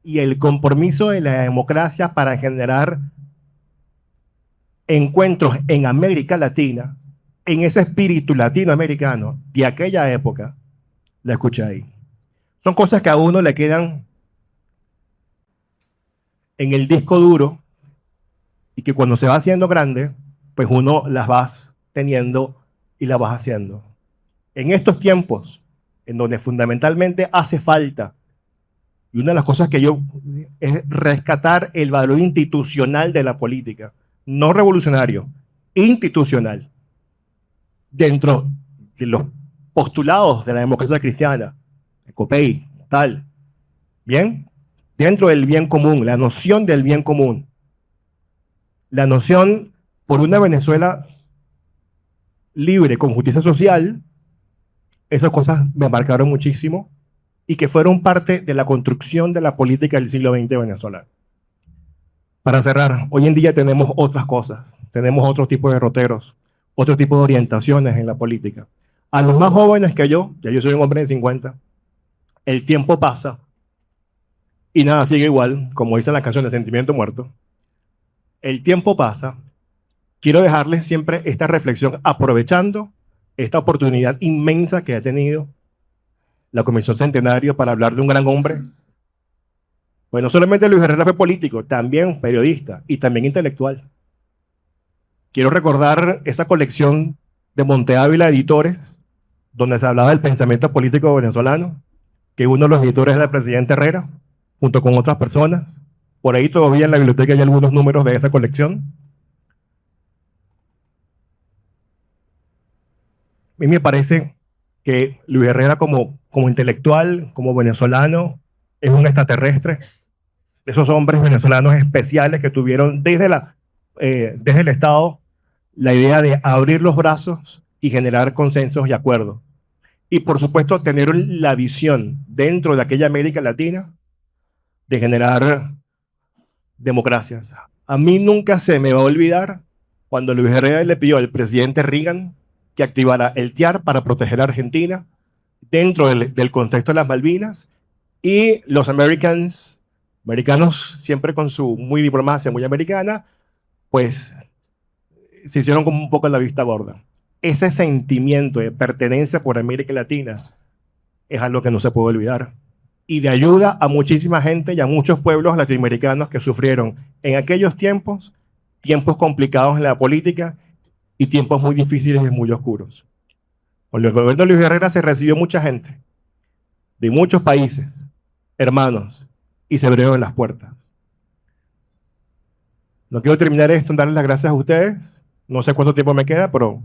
y el compromiso de la democracia para generar encuentros en América Latina, en ese espíritu latinoamericano de aquella época, la escuché ahí. Son cosas que a uno le quedan en el disco duro y que cuando se va haciendo grande, pues uno las vas teniendo y las vas haciendo. En estos tiempos, en donde fundamentalmente hace falta, y una de las cosas que yo es rescatar el valor institucional de la política, no revolucionario, institucional, dentro de los postulados de la democracia cristiana, Copey, tal, bien, dentro del bien común, la noción del bien común, la noción por una Venezuela libre con justicia social. Esas cosas me marcaron muchísimo y que fueron parte de la construcción de la política del siglo XX venezolano. Para cerrar, hoy en día tenemos otras cosas, tenemos otro tipo de derroteros, otro tipo de orientaciones en la política. A los más jóvenes que yo, ya yo soy un hombre de 50, el tiempo pasa y nada sigue igual, como dice la canción de Sentimiento Muerto. El tiempo pasa. Quiero dejarles siempre esta reflexión, aprovechando esta oportunidad inmensa que ha tenido la Comisión Centenario para hablar de un gran hombre. Pues no solamente Luis Herrera fue político, también periodista y también intelectual. Quiero recordar esa colección de Monte Ávila Editores, donde se hablaba del pensamiento político venezolano, que uno de los editores era el presidente Herrera, junto con otras personas. Por ahí todavía en la biblioteca hay algunos números de esa colección. A mí me parece que Luis Herrera como intelectual, como venezolano, es un extraterrestre. Esos hombres venezolanos especiales que tuvieron desde el Estado la idea de abrir los brazos y generar consensos y acuerdos. Y por supuesto tener la visión dentro de aquella América Latina de generar democracias. A mí nunca se me va a olvidar cuando Luis Herrera le pidió al presidente Reagan que activara el TIAR para proteger a Argentina dentro del contexto de las Malvinas, y los americanos siempre con su muy diplomacia muy americana, pues se hicieron como un poco la vista gorda. Ese sentimiento de pertenencia por América Latina es algo que no se puede olvidar, y de ayuda a muchísima gente y a muchos pueblos latinoamericanos que sufrieron en aquellos tiempos complicados en la política y tiempos muy difíciles y muy oscuros. Con el gobierno de Luis Herrera se recibió mucha gente de muchos países, hermanos, y se abrieron las puertas. No quiero terminar esto en darles las gracias a ustedes. No sé cuánto tiempo me queda, pero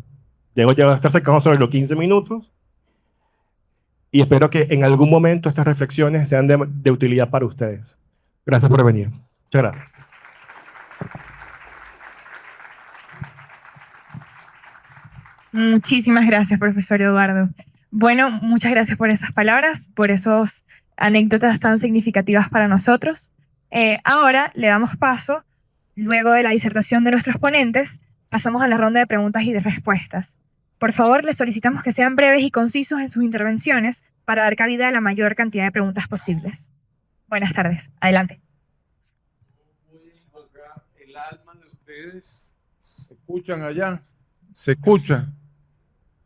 llego ya a estar cercano sobre los 15 minutos. Y espero que en algún momento estas reflexiones sean de utilidad para ustedes. Gracias por venir. Muchas gracias. Muchísimas gracias, profesor Eduardo. Bueno, muchas gracias por esas palabras, por esas anécdotas tan significativas para nosotros. Ahora le damos paso, luego de la disertación de nuestros ponentes, pasamos a la ronda de preguntas y de respuestas. Por favor, les solicitamos que sean breves y concisos en sus intervenciones para dar cabida a la mayor cantidad de preguntas posibles. Buenas tardes. Adelante. Voy a invocar el alma de ustedes. ¿Se escuchan allá? ¿Se escuchan?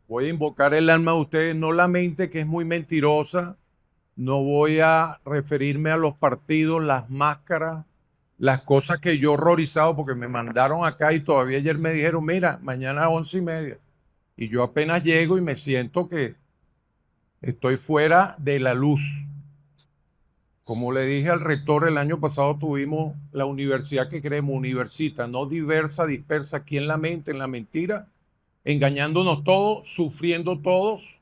Voy a invocar el alma de ustedes, no la mente, que es muy mentirosa. No voy a referirme a los partidos, las máscaras, las cosas que yo horrorizado, porque me mandaron acá y todavía ayer me dijeron, mira, mañana a 11:30. Y yo apenas llego y me siento que estoy fuera de la luz. Como le dije al rector, el año pasado tuvimos la universidad que queremos, universita, no diversa, dispersa, aquí en la mente, en la mentira, engañándonos todos, sufriendo todos,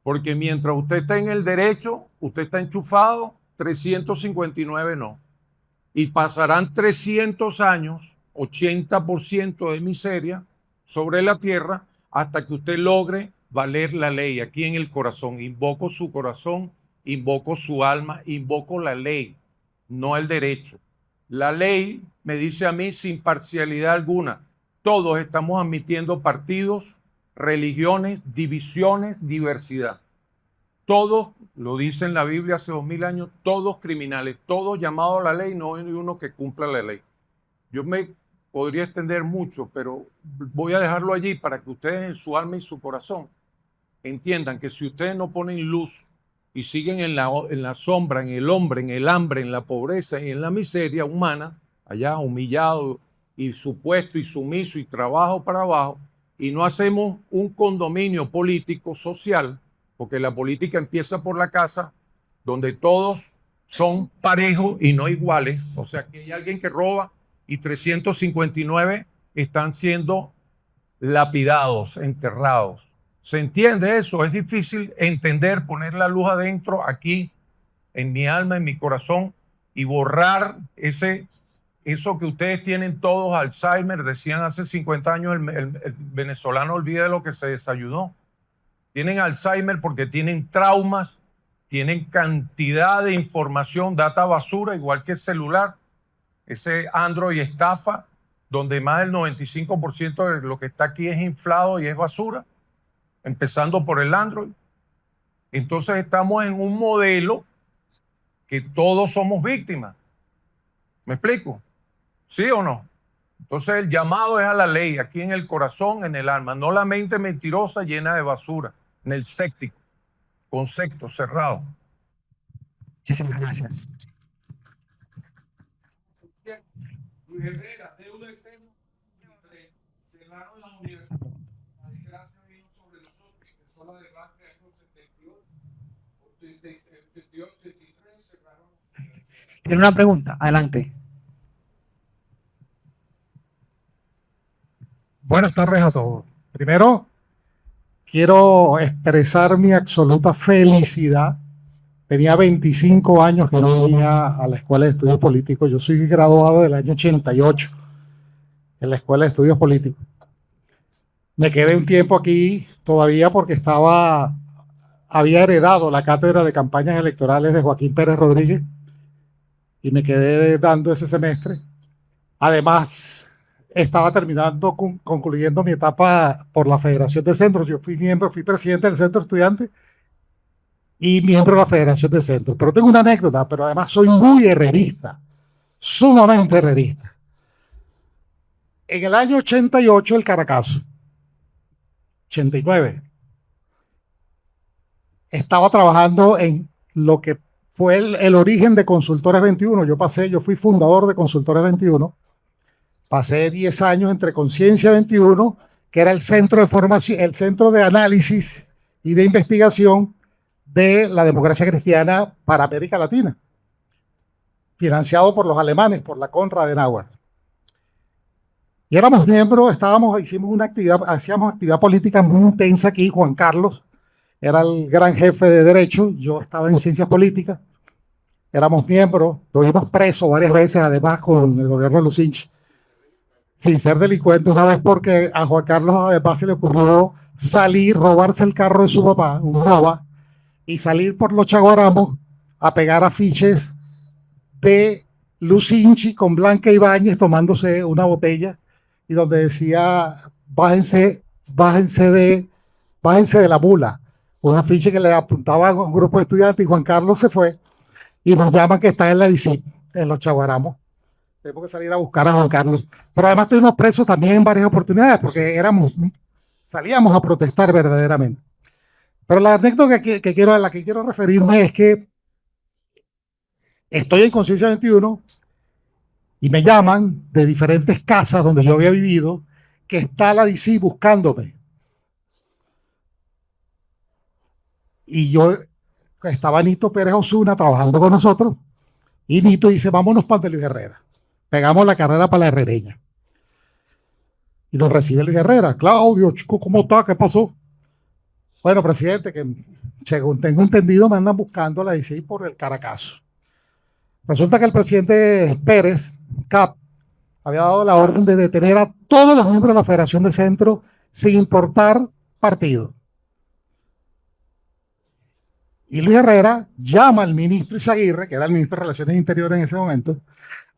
porque mientras usted está en el derecho, usted está enchufado, 359 no. Y pasarán 300 años, 80% de miseria sobre la tierra, hasta que usted logre valer la ley aquí en el corazón. Invoco su corazón, invoco su alma, invoco la ley, no el derecho. La ley me dice a mí sin parcialidad alguna, todos estamos admitiendo partidos, religiones, divisiones, diversidad. Todos, lo dice en la Biblia hace 2000 años, todos criminales, todos llamados a la ley, no hay uno que cumpla la ley. Yo me podría extender mucho, pero voy a dejarlo allí para que ustedes en su alma y su corazón entiendan que si ustedes no ponen luz y siguen en la sombra, en el hombre, en el hambre, en la pobreza y en la miseria humana, allá humillado y supuesto y sumiso y trabajo para abajo, y no hacemos un condominio político, social, porque la política empieza por la casa, donde todos son parejos y no iguales, o sea que hay alguien que roba y 359 están siendo lapidados, enterrados. ¿Se entiende eso? Es difícil entender, poner la luz adentro, aquí, en mi alma, en mi corazón, y borrar eso que ustedes tienen todos, Alzheimer. Decían hace 50 años, el venezolano olvida de lo que se desayunó. Tienen Alzheimer porque tienen traumas, tienen cantidad de información, data basura, igual que el celular. Ese Android estafa, donde más del 95% de lo que está aquí es inflado y es basura, empezando por el Android. Entonces estamos en un modelo que todos somos víctimas. ¿Me explico? ¿Sí o no? Entonces el llamado es a la ley, aquí en el corazón, en el alma, no la mente mentirosa llena de basura, en el séptico, concepto cerrado. Muchísimas gracias. Luis Herrera, deuda eterna, cerraron la universidad. La desgracia vino sobre nosotros y empezó la derrame en el 78, 78, 83, cerraron la universidad. Tiene una pregunta, adelante. Buenas tardes a todos. Primero, quiero expresar mi absoluta felicidad. Tenía 25 años que no venía a la Escuela de Estudios Políticos. Yo soy graduado del año 88 en la Escuela de Estudios Políticos. Me quedé un tiempo aquí todavía porque había heredado la cátedra de campañas electorales de Joaquín Pérez Rodríguez y me quedé dando ese semestre. Además, estaba concluyendo mi etapa por la Federación de Centros. Yo fui presidente del Centro Estudiante y miembro de la Federación de Centros. Pero tengo una anécdota, pero además soy muy herrerista, sumamente herrerista. En el año 88, el Caracazo, 89, estaba trabajando en lo que fue el origen de Consultores 21. Yo fui fundador de Consultores 21. Pasé 10 años entre Conciencia 21, que era el centro de formación, el centro de análisis y de investigación de la democracia cristiana para América Latina, financiado por los alemanes, por la Konrad Adenauer. Y éramos miembros, hacíamos actividad política muy intensa aquí. Juan Carlos era el gran jefe de Derecho, yo estaba en Ciencias Políticas. Éramos miembros, estuvimos presos varias veces, además con el gobierno de Lucinchi, sin ser delincuentes, una vez porque a Juan Carlos además se le ocurrió salir, robarse el carro de su papá, un roba, y salir por los Chaguaramos a pegar afiches de Lucinchi con Blanca Ibáñez tomándose una botella y donde decía bájense de la mula, un afiche que le apuntaba a un grupo de estudiantes. Y Juan Carlos se fue y nos llaman que está en la DICIP, en los Chaguaramos. Tenemos que salir a buscar a Juan Carlos. Pero además estuvimos presos también en varias oportunidades porque salíamos a protestar verdaderamente. Pero la anécdota a la que quiero referirme es que estoy en Conciencia 21 y me llaman de diferentes casas donde yo había vivido que está la DC buscándome. Y estaba Nito Pérez Osuna trabajando con nosotros y Nito dice, vámonos para Luis Herrera. Pegamos la carrera para la Herrereña. Y nos recibe Luis Herrera. Claudio, chico, ¿cómo está? ¿Qué pasó? Bueno, presidente, que según tengo entendido me andan buscando a la DCI por el Caracazo. Resulta que el presidente Pérez, Cap, había dado la orden de detener a todos los miembros de la Federación de Centro sin importar partido. Y Luis Herrera llama al ministro Izaguirre, que era el ministro de Relaciones Interiores en ese momento,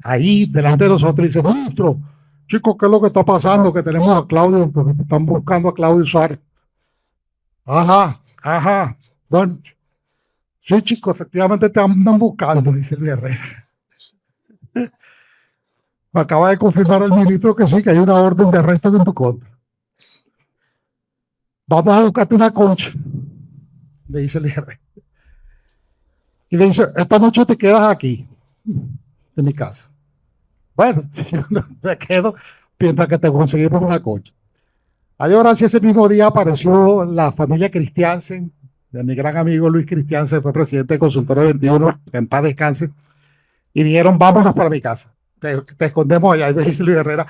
ahí delante de nosotros y dice, ministro, chicos, ¿qué es lo que está pasando? Que tenemos a Claudio, porque están buscando a Claudio Suárez. Ajá. Bueno, sí, chicos, efectivamente te andan buscando, dice Luis Herrera. Me acaba de confirmar el ministro que sí, que hay una orden de arresto en tu contra. Vamos a buscarte una concha, le dice Luis Herrera. Y le dice, esta noche te quedas aquí, en mi casa. Bueno, me quedo mientras que te conseguimos una concha. A Dios gracias, ese mismo día apareció la familia Christiansen, de mi gran amigo Luis Christiansen, fue presidente de Consultores 21, en paz descanse, y dijeron, vámonos para mi casa. Te escondemos allá. Y me dice Luis Herrera,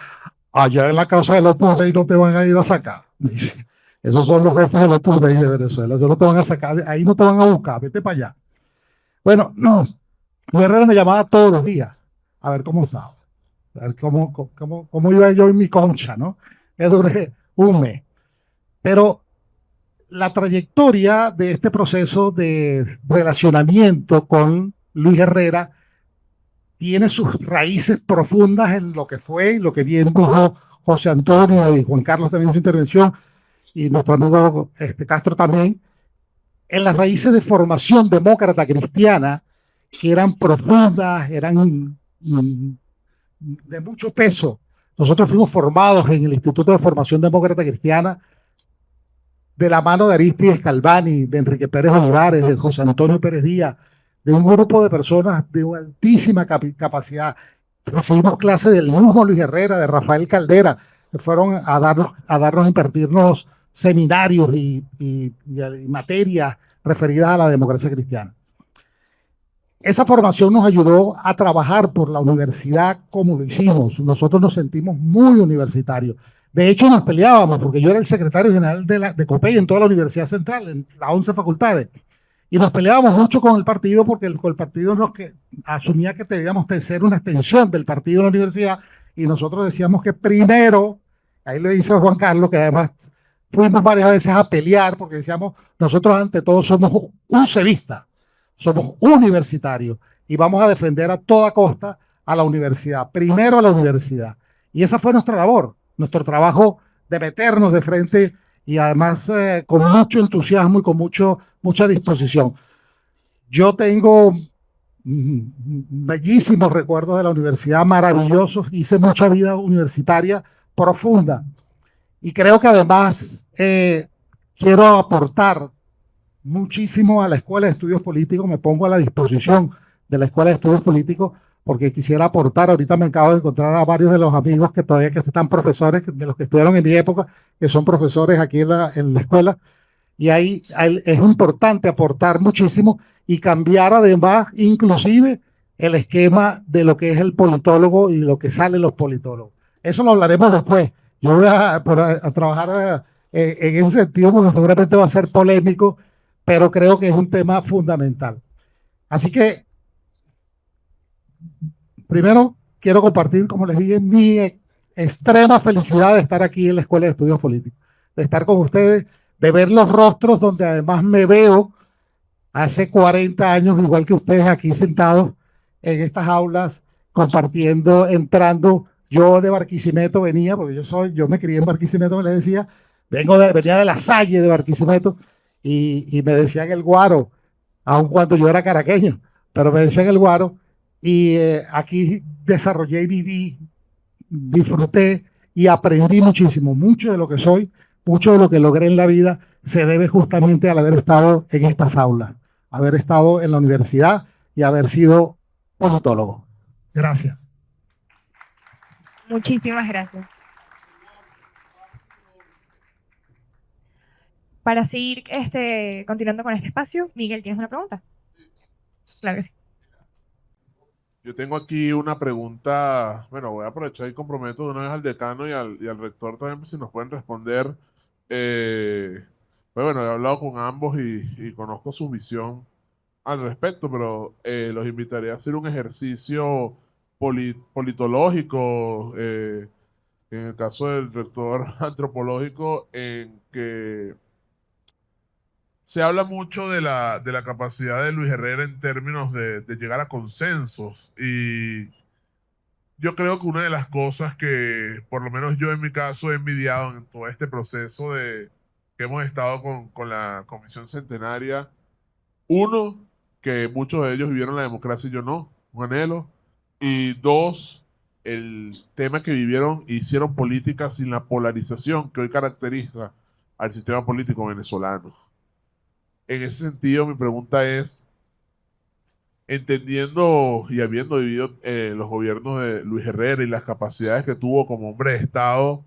allá en la casa de los Pudey no te van a ir a sacar. Dice, esos son los jefes de los Pudey de Venezuela, ellos no te van a sacar, ahí no te van a buscar, vete para allá. Bueno, no, Luis Herrera me llamaba todos los días a ver cómo estaba, a ver cómo iba yo en mi concha, ¿no? Que duré un mes. Pero la trayectoria de este proceso de relacionamiento con Luis Herrera tiene sus raíces profundas en lo que fue y lo que bien dijo José Antonio y Juan Carlos también en su intervención, y nuestro amigo Castro también, en las raíces de formación demócrata cristiana, que eran profundas, eran de mucho peso Nosotros fuimos formados en el Instituto de Formación Demócrata Cristiana de la mano de Arístides Calvani, de Enrique Pérez Olivares, de José Antonio Pérez Díaz, de un grupo de personas de una altísima capacidad. Recibimos clases del mismo Luis Herrera, de Rafael Caldera, que fueron a impartirnos seminarios y materias referidas a la democracia cristiana. Esa formación nos ayudó a trabajar por la universidad como lo hicimos. Nosotros nos sentimos muy universitarios. De hecho, nos peleábamos porque yo era el secretario general de COPEI en toda la Universidad Central, en las 11 facultades. Y nos peleábamos mucho con el partido porque el partido asumía que debíamos ser una extensión del partido de la universidad, y nosotros decíamos que primero, ahí le dice Juan Carlos, que además fuimos varias veces a pelear porque decíamos, nosotros ante todo somos un cevista, somos universitarios y vamos a defender a toda costa a la universidad, primero a la universidad. Y esa fue nuestra labor, nuestro trabajo de meternos de frente y además con mucho entusiasmo y con mucha disposición. Yo tengo bellísimos recuerdos de la universidad, maravillosos, hice mucha vida universitaria profunda y creo que además quiero aportar muchísimo a la Escuela de Estudios Políticos. Me pongo a la disposición de la Escuela de Estudios Políticos porque quisiera aportar. Ahorita me acabo de encontrar a varios de los amigos que todavía están profesores, de los que estudiaron en mi época, que son profesores aquí en la escuela, y ahí es importante aportar muchísimo y cambiar además inclusive el esquema de lo que es el politólogo y lo que salen los politólogos. Eso lo hablaremos después. Yo voy a trabajar en ese sentido porque seguramente va a ser polémico, pero creo que es un tema fundamental. Así que, primero, quiero compartir, como les dije, mi extrema felicidad de estar aquí en la Escuela de Estudios Políticos, de estar con ustedes, de ver los rostros donde además me veo hace 40 años, igual que ustedes aquí sentados en estas aulas, compartiendo, entrando. Yo de Barquisimeto venía, porque yo me crié en Barquisimeto, me les decía, venía de La Salle de Barquisimeto, y me decían el Guaro, aun cuando yo era caraqueño, pero me decían el Guaro, y aquí desarrollé y viví, disfruté y aprendí muchísimo. Mucho de lo que soy, mucho de lo que logré en la vida se debe justamente al haber estado en estas aulas, haber estado en la universidad y haber sido politólogo. Gracias. Muchísimas gracias. Para seguir continuando con este espacio, Miguel, ¿tienes una pregunta? Claro que sí. Yo tengo aquí una pregunta, bueno, voy a aprovechar y comprometo de una vez al decano y al rector también, si nos pueden responder. Pues bueno, he hablado con ambos y conozco su visión al respecto, pero los invitaría a hacer un ejercicio politológico, en el caso del rector antropológico, en que se habla mucho de la capacidad de Luis Herrera en términos de llegar a consensos, y yo creo que una de las cosas que por lo menos yo en mi caso he envidiado en todo este proceso que hemos estado con la Comisión Centenaria, uno, que muchos de ellos vivieron la democracia y yo no, un anhelo, y dos, el tema que vivieron e hicieron política sin la polarización que hoy caracteriza al sistema político venezolano. En ese sentido, mi pregunta es, entendiendo y habiendo vivido los gobiernos de Luis Herrera y las capacidades que tuvo como hombre de Estado,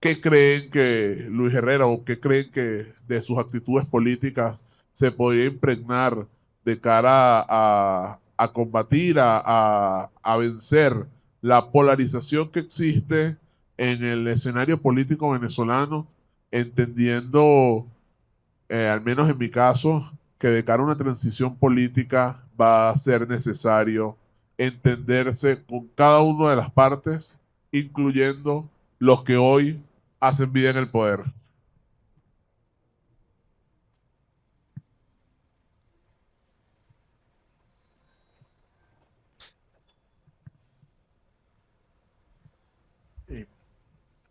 ¿qué creen que Luis Herrera o qué creen que de sus actitudes políticas se podría impregnar de cara a combatir, a vencer la polarización que existe en el escenario político venezolano, entendiendo, al menos en mi caso, que de cara a una transición política va a ser necesario entenderse con cada una de las partes, incluyendo los que hoy hacen vida en el poder?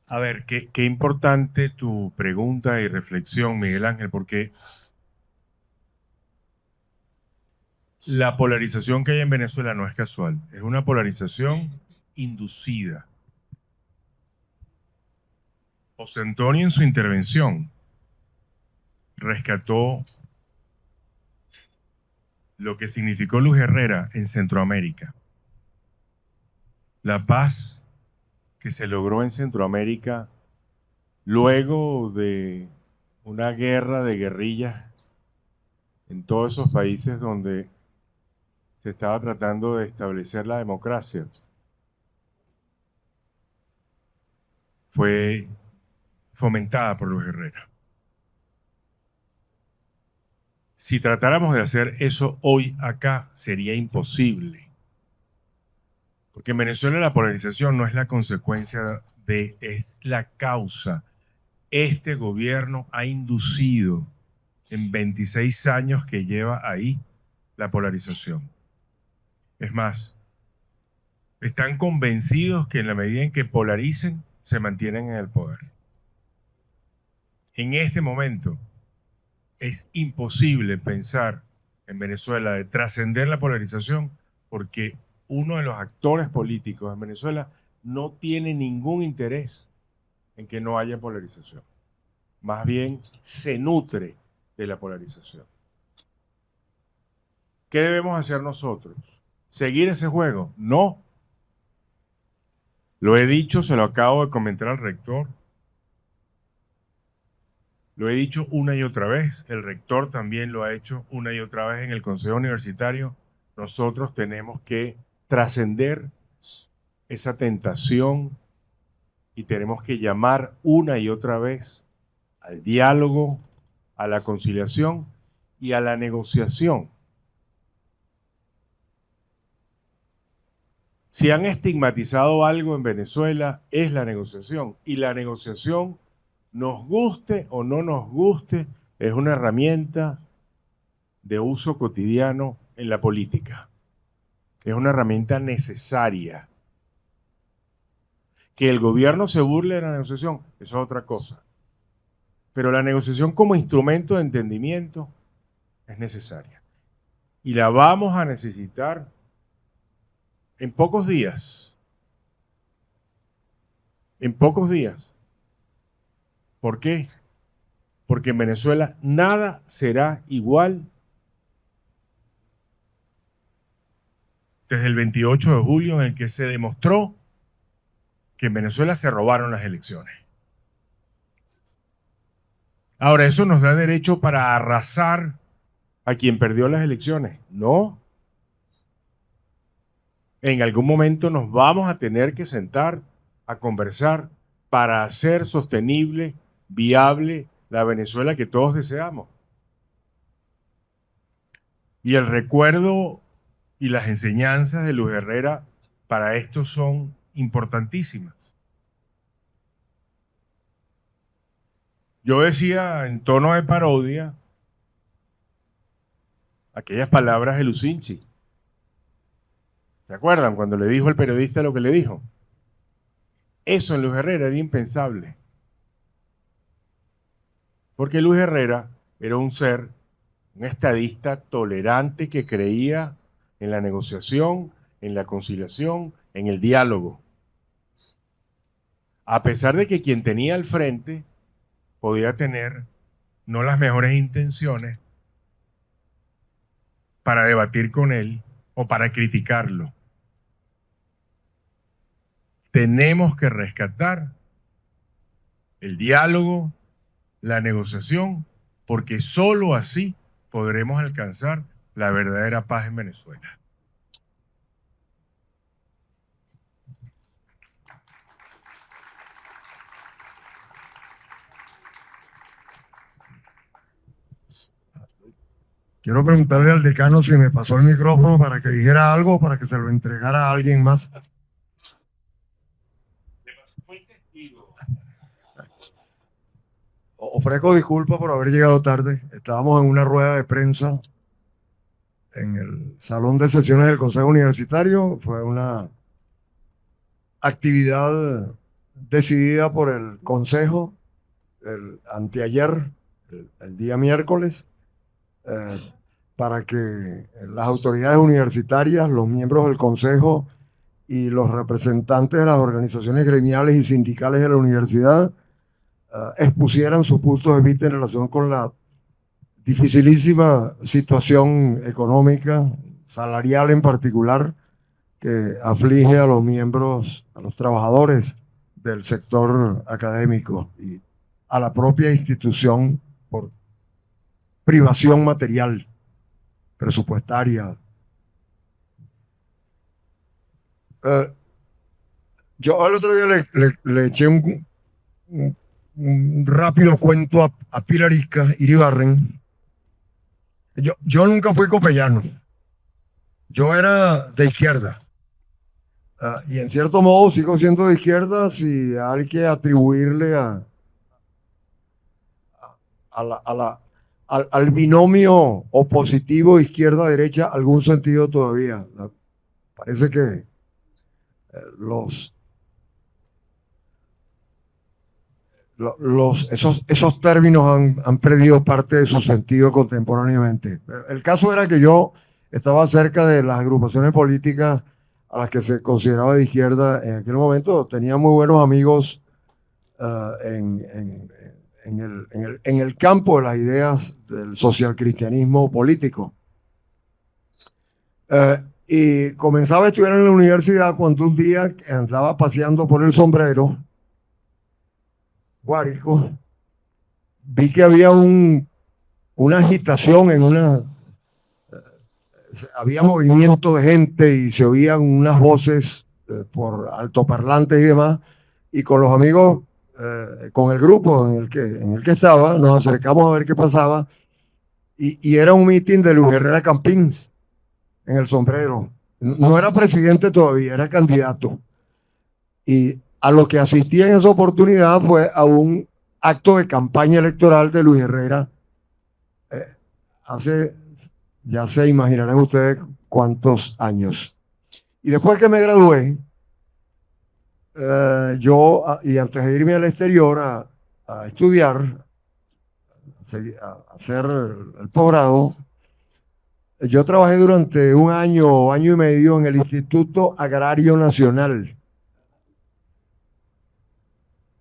A ver, qué importante tu pregunta y reflexión, Miguel Ángel, porque la polarización que hay en Venezuela no es casual, es una polarización inducida. José Antonio en su intervención rescató lo que significó Luis Herrera en Centroamérica. La paz que se logró en Centroamérica luego de una guerra de guerrillas en todos esos países donde se estaba tratando de establecer la democracia, fue fomentada por Luis Herrera. Si tratáramos de hacer eso hoy acá, sería imposible. Porque en Venezuela la polarización no es la consecuencia de, es la causa. Este gobierno ha inducido en 26 años que lleva ahí la polarización. Es más, están convencidos que en la medida en que polaricen, se mantienen en el poder. En este momento, es imposible pensar en Venezuela de trascender la polarización porque uno de los actores políticos en Venezuela no tiene ningún interés en que no haya polarización. Más bien se nutre de la polarización. ¿Qué debemos hacer nosotros? ¿Seguir ese juego? No. Lo he dicho, se lo acabo de comentar al rector. Lo he dicho una y otra vez, el rector también lo ha hecho una y otra vez en el Consejo Universitario. Nosotros tenemos que trascender esa tentación y tenemos que llamar una y otra vez al diálogo, a la conciliación y a la negociación. Si han estigmatizado algo en Venezuela es la negociación, y la negociación, nos guste o no nos guste, es una herramienta de uso cotidiano en la política. Es una herramienta necesaria. Que el gobierno se burle de la negociación, eso es otra cosa. Pero la negociación como instrumento de entendimiento es necesaria. Y la vamos a necesitar en pocos días. En pocos días. ¿Por qué? Porque en Venezuela nada será igual desde el 28 de julio, en el que se demostró que en Venezuela se robaron las elecciones. Ahora, ¿eso nos da derecho para arrasar a quien perdió las elecciones? No. En algún momento nos vamos a tener que sentar a conversar para hacer sostenible, viable la Venezuela que todos deseamos. Y el recuerdo y las enseñanzas de Luis Herrera para esto son importantísimas. Yo decía en tono de parodia aquellas palabras de Lucinchi. ¿Se acuerdan cuando le dijo el periodista lo que le dijo? Eso en Luis Herrera era impensable. Porque Luis Herrera era un ser, un estadista tolerante que creía en la negociación, en la conciliación, en el diálogo. A pesar de que quien tenía al frente podía tener no las mejores intenciones para debatir con él o para criticarlo. Tenemos que rescatar el diálogo, la negociación, porque sólo así podremos alcanzar la verdadera paz en Venezuela. Quiero preguntarle al decano si me pasó el micrófono para que dijera algo, para que se lo entregara a alguien más. Ofrezco disculpas por haber llegado tarde. Estábamos en una rueda de prensa en el salón de sesiones del Consejo Universitario. Fue una actividad decidida por el Consejo anteayer, el día miércoles, para que las autoridades universitarias, los miembros del Consejo y los representantes de las organizaciones gremiales y sindicales de la universidad expusieran sus puntos de vista en relación con la dificilísima situación económica, salarial en particular, que aflige a los miembros, a los trabajadores del sector académico y a la propia institución por privación material, presupuestaria. Yo el otro día le eché un rápido cuento a Pilarisca Iribarren. Yo nunca fui copellano. Yo era de izquierda. Y en cierto modo sigo siendo de izquierda si hay que atribuirle al binomio opositivo izquierda-derecha algún sentido todavía. Parece que esos términos han perdido parte de su sentido contemporáneamente. El caso era que yo estaba cerca de las agrupaciones políticas a las que se consideraba de izquierda en aquel momento. Tenía muy buenos amigos en el campo de las ideas del socialcristianismo político. Y comenzaba a estudiar en la universidad cuando un día andaba paseando por el Sombrero, Guárico, vi que había una agitación había movimiento de gente y se oían unas voces por altoparlantes y demás, y con los amigos, con el grupo en el que estaba, nos acercamos a ver qué pasaba, y era un mitin de Luis Herrera Campins en el Sombrero. No era presidente todavía, era candidato. Y a lo que asistí en esa oportunidad fue a un acto de campaña electoral de Luis Herrera. Ya se imaginarán ustedes cuántos años. Y después que me gradué, y antes de irme al exterior a estudiar, a hacer el posgrado, yo trabajé durante un año y medio en el Instituto Agrario Nacional.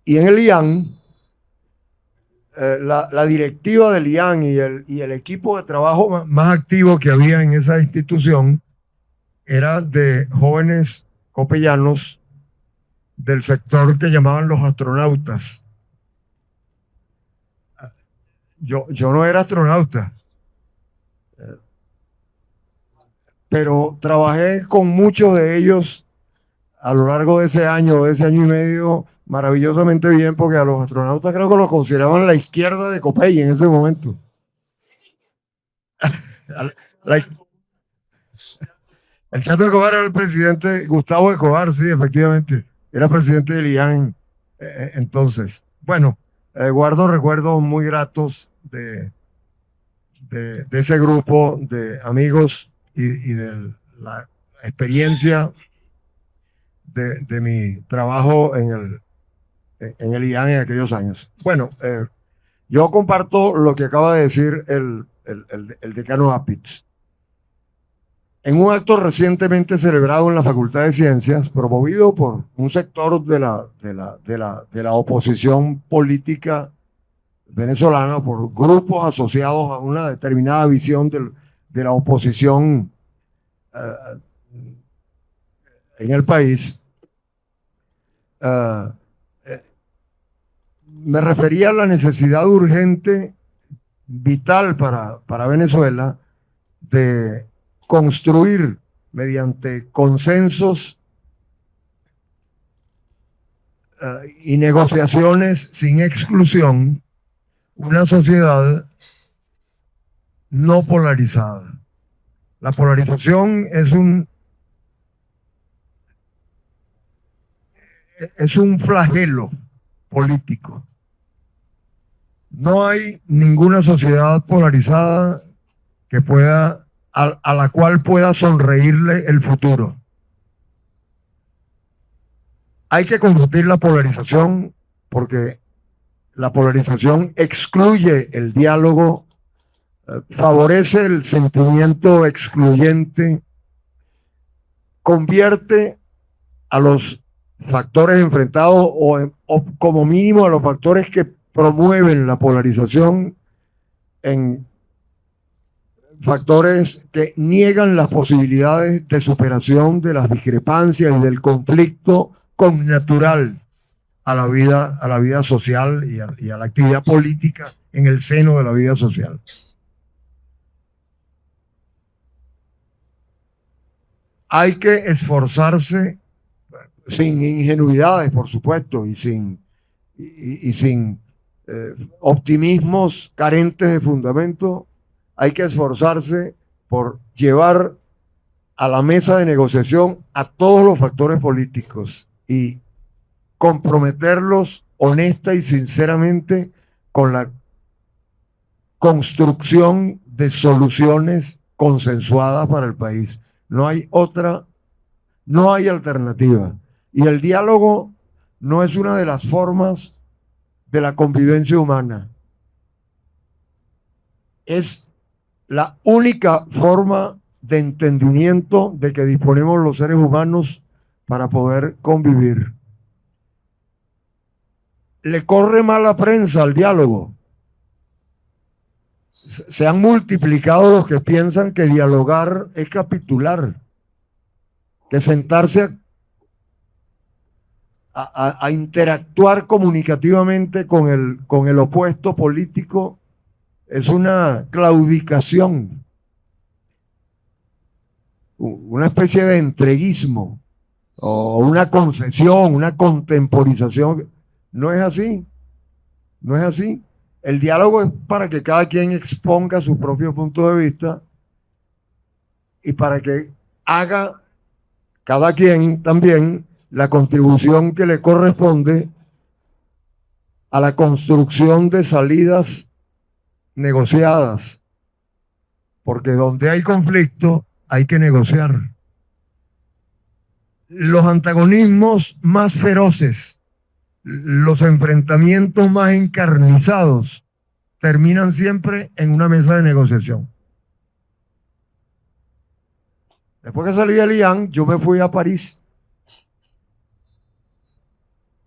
Y en el IAN, la directiva del IAN y el equipo de trabajo más activo que había en esa institución era de jóvenes copellanos del sector que llamaban los astronautas. Yo no era astronauta, pero trabajé con muchos de ellos a lo largo de ese año y medio, maravillosamente bien, porque a los astronautas creo que los consideraban la izquierda de Copey en ese momento. El Chato Escobar era el presidente, Gustavo Escobar, sí, efectivamente, era presidente del IAN entonces. Bueno, guardo recuerdos muy gratos de ese grupo de amigos y de la experiencia de mi trabajo en el IAN en aquellos años. Bueno, yo comparto lo que acaba de decir el decano Apitz. En un acto recientemente celebrado en la Facultad de Ciencias, promovido por un sector de la oposición política venezolana, por grupos asociados a una determinada visión de la oposición en el país, me refería a la necesidad urgente, vital para Venezuela, de construir mediante consensos y negociaciones sin exclusión una sociedad no polarizada. La polarización es un flagelo político. No hay ninguna sociedad polarizada que a la cual pueda sonreírle el futuro. Hay que combatir la polarización porque la polarización excluye el diálogo, favorece el sentimiento excluyente, convierte a los factores enfrentados o como mínimo a los factores que promueven la polarización en factores que niegan las posibilidades de superación de las discrepancias y del conflicto connatural a la vida social y a la actividad política en el seno de la vida social. Hay que esforzarse sin ingenuidades, por supuesto, y sin optimismos carentes de fundamento. Hay que esforzarse por llevar a la mesa de negociación a todos los factores políticos y comprometerlos honesta y sinceramente con la construcción de soluciones consensuadas para el país. No hay otra, no hay alternativa. Y el diálogo no es una de las formas de la convivencia humana. Es la única forma de entendimiento de que disponemos los seres humanos para poder convivir. Le corre mala prensa al diálogo. Se han multiplicado los que piensan que dialogar es capitular, que sentarse a interactuar comunicativamente con el opuesto político es una claudicación, una especie de entreguismo o una concesión, una contemporización. No es así, no es así. El diálogo es para que cada quien exponga su propio punto de vista y para que haga cada quien también la contribución que le corresponde a la construcción de salidas negociadas. Porque donde hay conflicto hay que negociar. Los antagonismos más feroces, los enfrentamientos más encarnizados terminan siempre en una mesa de negociación. Después que salí de Lyon, yo me fui a París.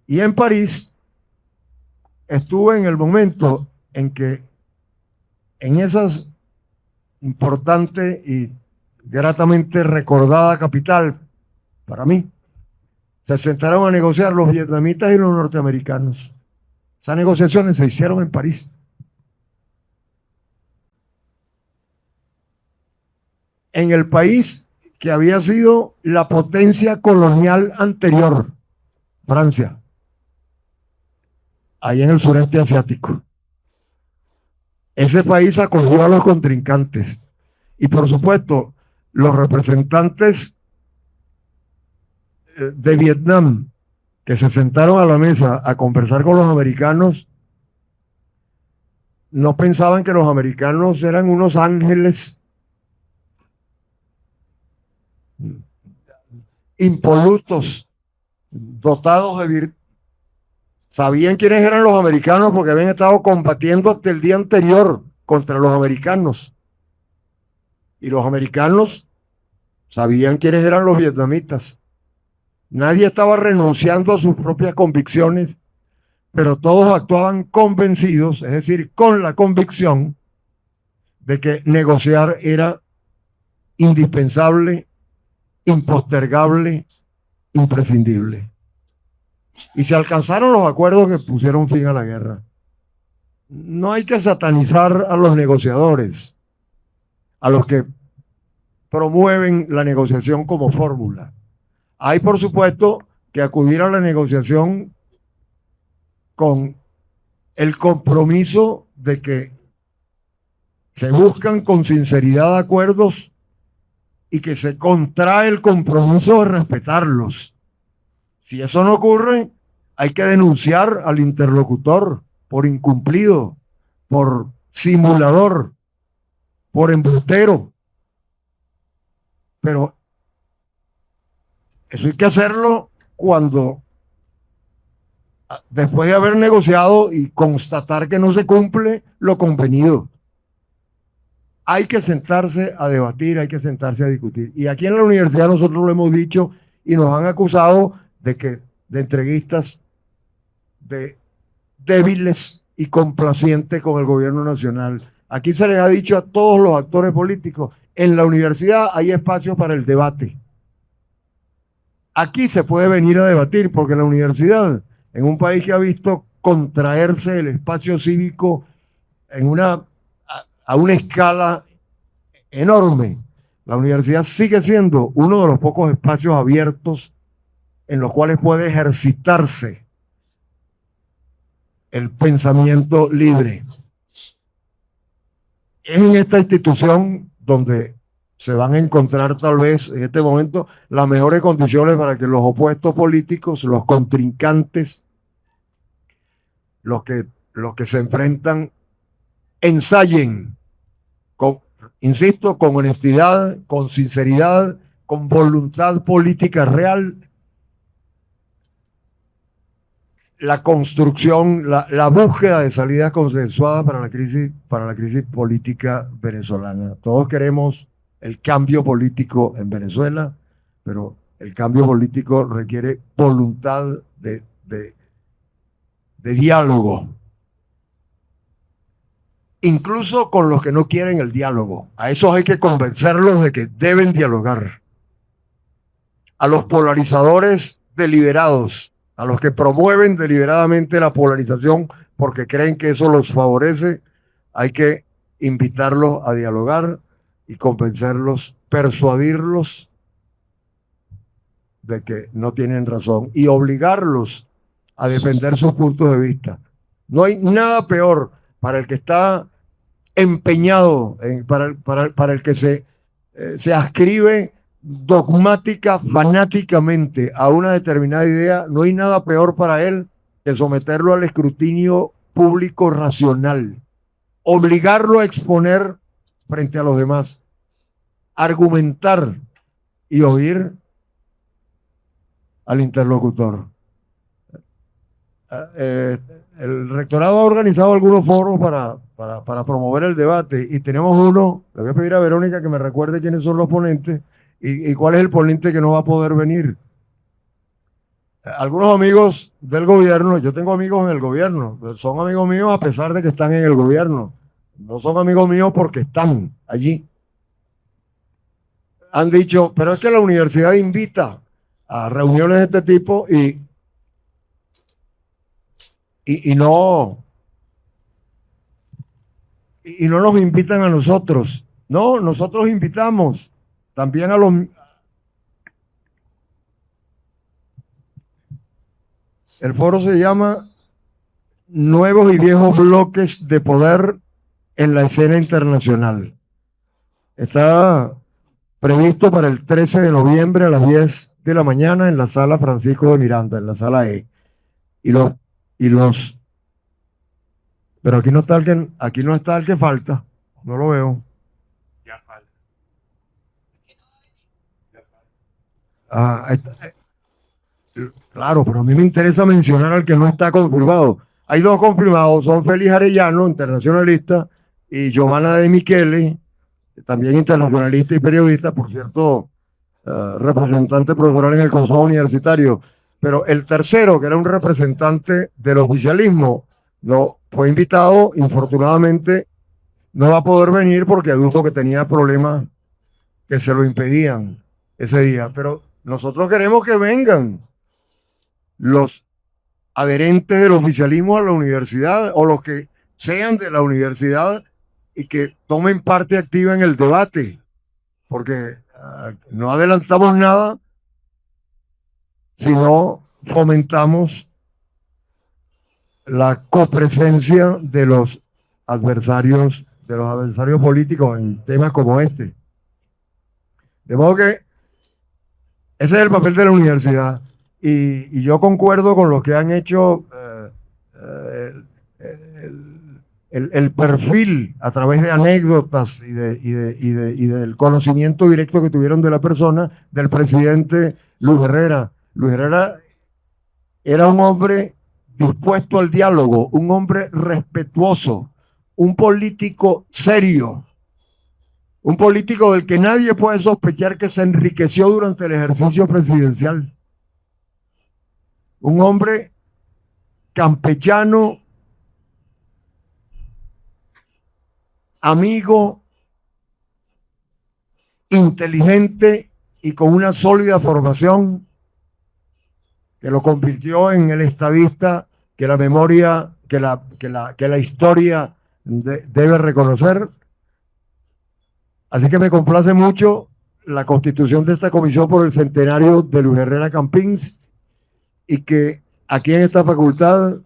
Y en París estuve en el momento en que en esa importante y gratamente recordada capital, para mí, se sentaron a negociar los vietnamitas y los norteamericanos. Esas negociaciones se hicieron en París. En el país que había sido la potencia colonial anterior, Francia, ahí en el sureste asiático. Ese país acogió a los contrincantes. Y por supuesto, los representantes de Vietnam que se sentaron a la mesa a conversar con los americanos no pensaban que los americanos eran unos ángeles impolutos, dotados de virtud. Sabían quiénes eran los americanos porque habían estado combatiendo hasta el día anterior contra los americanos. Y los americanos sabían quiénes eran los vietnamitas. Nadie estaba renunciando a sus propias convicciones, pero todos actuaban convencidos, es decir, con la convicción de que negociar era indispensable, impostergable, imprescindible. Y se alcanzaron los acuerdos que pusieron fin a la guerra. No hay que satanizar a los negociadores, a los que promueven la negociación como fórmula. Hay, por supuesto, que acudir a la negociación con el compromiso de que se buscan con sinceridad acuerdos y que se contrae el compromiso de respetarlos. Si eso no ocurre, hay que denunciar al interlocutor por incumplido, por simulador, por embustero. Pero eso hay que hacerlo cuando, después de haber negociado y constatar que no se cumple lo convenido. Hay que sentarse a debatir, hay que sentarse a discutir. Y aquí en la universidad nosotros lo hemos dicho y nos han acusado de entreguistas, de débiles y complaciente con el gobierno nacional. Aquí se les ha dicho a todos los actores políticos, en la universidad hay espacio para el debate. Aquí se puede venir a debatir, porque la universidad, en un país que ha visto contraerse el espacio cívico a una escala enorme, la universidad sigue siendo uno de los pocos espacios abiertos en los cuales puede ejercitarse el pensamiento libre. Es en esta institución donde se van a encontrar tal vez en este momento las mejores condiciones para que los opuestos políticos, los contrincantes, los que se enfrentan, ensayen, insisto, con honestidad, con sinceridad, con voluntad política real, la construcción, la búsqueda de salidas consensuadas para la crisis política venezolana. Todos queremos el cambio político en Venezuela, pero el cambio político requiere voluntad de diálogo, incluso con los que no quieren el diálogo. A esos hay que convencerlos de que deben dialogar. A los polarizadores deliberados, a los que promueven deliberadamente la polarización porque creen que eso los favorece, hay que invitarlos a dialogar y convencerlos, persuadirlos de que no tienen razón y obligarlos a defender sus puntos de vista. No hay nada peor para el que está empeñado, para el que se ascribe dogmática, fanáticamente a una determinada idea. No hay nada peor para él que someterlo al escrutinio público racional, obligarlo a exponer frente a los demás, argumentar y oír al interlocutor. El rectorado ha organizado algunos foros para promover el debate y tenemos uno. Le voy a pedir a Verónica que me recuerde quiénes son los ponentes y cuál es el ponente que no va a poder venir. Algunos amigos del gobierno, yo tengo amigos en el gobierno, son amigos míos a pesar de que están en el gobierno, no son amigos míos porque están allí. Han dicho, pero es que la universidad invita a reuniones de este tipo y no nos invitan a nosotros. No, nosotros invitamos también a los... El foro se llama Nuevos y Viejos Bloques de Poder en la Escena Internacional. Está previsto para el 13 de noviembre a las 10 de la mañana en la sala Francisco de Miranda, en la sala E. Pero aquí no está el que falta. No lo veo. Ya falta. Claro, pero a mí me interesa mencionar al que no está confirmado. Hay dos confirmados, son Félix Arellano, internacionalista, y Giovanna de Michele, también internacionalista y periodista, por cierto, representante profesional en el Consejo Universitario. Pero el tercero, que era un representante del oficialismo, no fue invitado, infortunadamente no va a poder venir porque adujo que tenía problemas que se lo impedían ese día. Pero nosotros queremos que vengan los adherentes del oficialismo a la universidad o los que sean de la universidad y que tomen parte activa en el debate, porque no adelantamos nada si no fomentamos la copresencia de los adversarios políticos en temas como este. De modo que ese es el papel de la universidad. Y yo concuerdo con lo que han hecho el perfil a través de anécdotas y del conocimiento directo que tuvieron de la persona del presidente Luis Herrera. Luis Herrera era un hombre dispuesto al diálogo, un hombre respetuoso, un político serio, un político del que nadie puede sospechar que se enriqueció durante el ejercicio presidencial. Un hombre campechano, amigo, inteligente y con una sólida formación que lo convirtió en el estadista que la memoria, que la historia debe reconocer. Así que me complace mucho la constitución de esta comisión por el centenario de Luis Herrera Campins y que aquí en esta facultad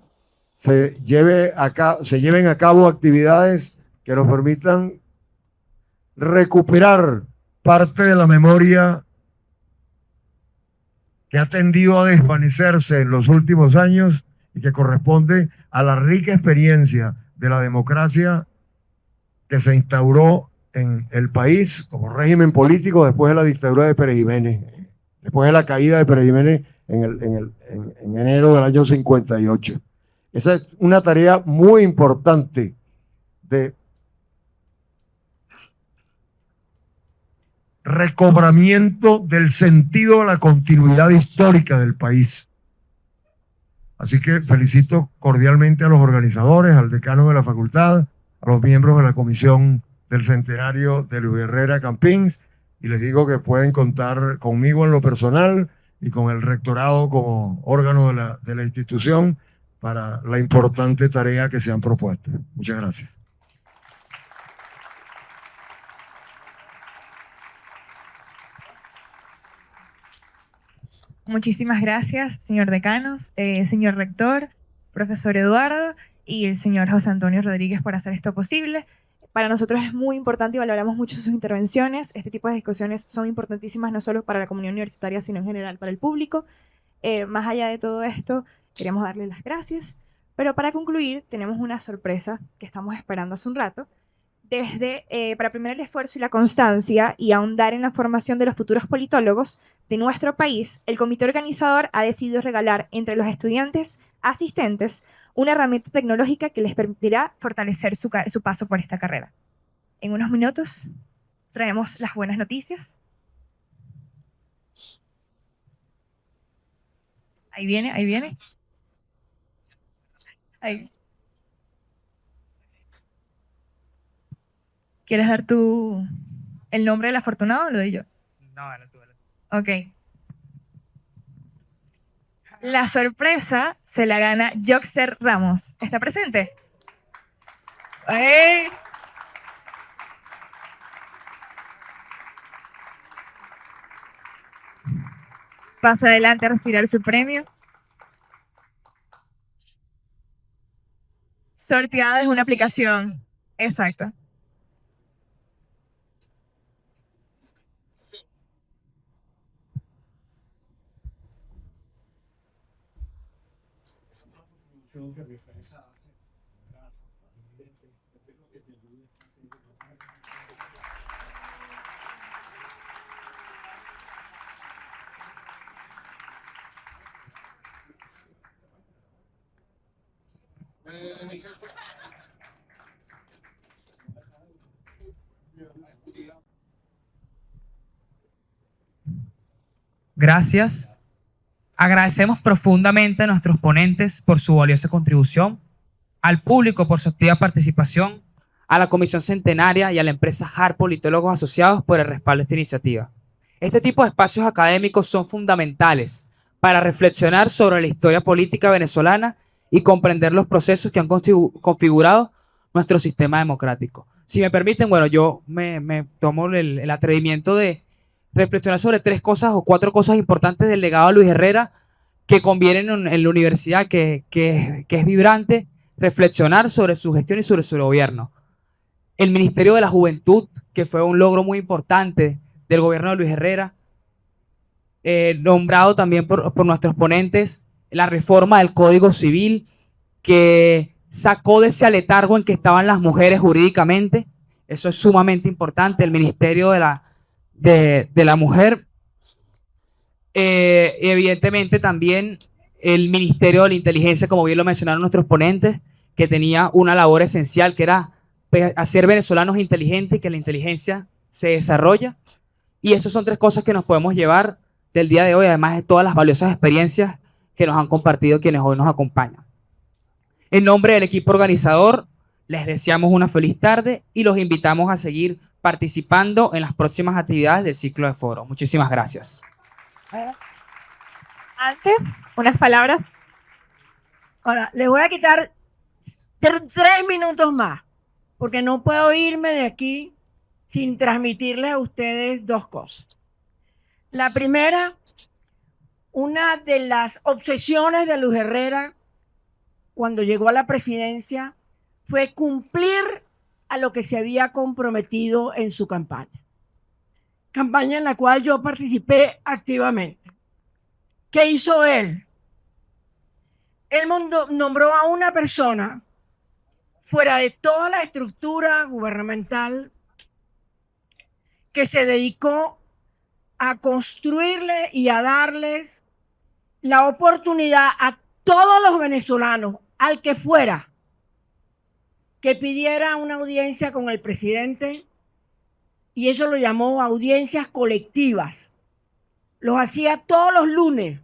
se lleven a cabo actividades que nos permitan recuperar parte de la memoria que ha tendido a desvanecerse en los últimos años y que corresponde a la rica experiencia de la democracia que se instauró en el país como régimen político después de la dictadura de Pérez Jiménez, después de la caída de Pérez Jiménez en enero del año 58. Esa es una tarea muy importante de recobramiento del sentido de la continuidad histórica del país. Así que felicito cordialmente a los organizadores, al decano de la facultad, a los miembros de la comisión del centenario de Luis Herrera Campins, y les digo que pueden contar conmigo en lo personal y con el rectorado como órgano de la institución para la importante tarea que se han propuesto. Muchas gracias. Muchísimas gracias, señor decano, señor rector, profesor Eduardo y el señor José Antonio Rodríguez por hacer esto posible. Para nosotros es muy importante y valoramos mucho sus intervenciones. Este tipo de discusiones son importantísimas no solo para la comunidad universitaria, sino en general para el público. Más allá de todo esto, queremos darle las gracias. Pero para concluir, tenemos una sorpresa que estamos esperando hace un rato. Para premiar el esfuerzo y la constancia y ahondar en la formación de los futuros politólogos de nuestro país, el comité organizador ha decidido regalar entre los estudiantes asistentes una herramienta tecnológica que les permitirá fortalecer su paso por esta carrera. En unos minutos traemos las buenas noticias. Ahí viene, ahí viene. Ahí. ¿Quieres dar el nombre del afortunado o lo doy yo? No, dale tú. Ok. La sorpresa se la gana Joxer Ramos. ¿Está presente? ¡Ey! Pasa adelante a retirar su premio. Sorteada desde una aplicación. Exacto. Gracias. Agradecemos profundamente a nuestros ponentes por su valiosa contribución, al público por su activa participación, a la Comisión Centenaria y a la empresa HAR Politólogos Asociados por el respaldo de esta iniciativa. Este tipo de espacios académicos son fundamentales para reflexionar sobre la historia política venezolana y comprender los procesos que han configurado nuestro sistema democrático. Si me permiten, bueno, yo me tomo el atrevimiento de reflexionar sobre 3 cosas o 4 cosas importantes del legado de Luis Herrera que convienen en la universidad, que es vibrante, reflexionar sobre su gestión y sobre su gobierno. El Ministerio de la Juventud, que fue un logro muy importante del gobierno de Luis Herrera, nombrado también por nuestros ponentes, la reforma del Código Civil, que sacó de ese aletargo en que estaban las mujeres jurídicamente. Eso es sumamente importante. El Ministerio de la Mujer, evidentemente también el Ministerio de la Inteligencia, como bien lo mencionaron nuestros ponentes, que tenía una labor esencial, que era hacer venezolanos inteligentes y que la inteligencia se desarrolla. Y esas son 3 cosas que nos podemos llevar del día de hoy, además de todas las valiosas experiencias que nos han compartido quienes hoy nos acompañan. En nombre del equipo organizador, Les deseamos una feliz tarde y los invitamos a seguir participando en las próximas actividades del ciclo de foros. Muchísimas gracias. Antes, unas palabras. Ahora, les voy a quitar 3 minutos más, porque no puedo irme de aquí sin transmitirles a ustedes 2 cosas. La primera, una de las obsesiones de Luis Herrera cuando llegó a la presidencia fue cumplir a lo que se había comprometido en su campaña. Campaña en la cual yo participé activamente. ¿Qué hizo él? Él nombró a una persona fuera de toda la estructura gubernamental que se dedicó a construirle y a darles la oportunidad a todos los venezolanos, al que fuera, que pidiera una audiencia con el presidente, y eso lo llamó audiencias colectivas. Los hacía todos los lunes,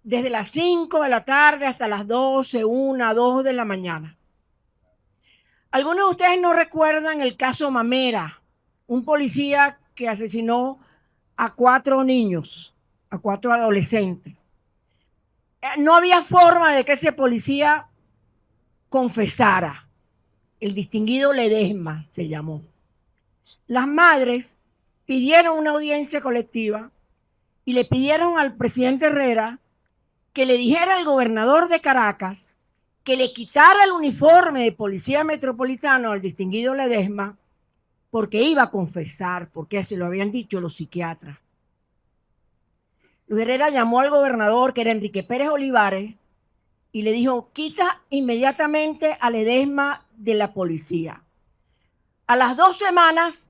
desde las 5 de la tarde hasta las 12, 1, 2 de la mañana. Algunos de ustedes no recuerdan el caso Mamera, un policía que asesinó a 4 niños, a 4 adolescentes. No había forma de que ese policía confesara. El distinguido Ledesma se llamó. Las madres pidieron una audiencia colectiva y le pidieron al presidente Herrera que le dijera al gobernador de Caracas que le quitara el uniforme de policía metropolitano al distinguido Ledesma porque iba a confesar, porque se lo habían dicho los psiquiatras. Luis Herrera llamó al gobernador, que era Enrique Pérez Olivares, y le dijo: quita inmediatamente a Ledesma de la policía. A las 2 semanas,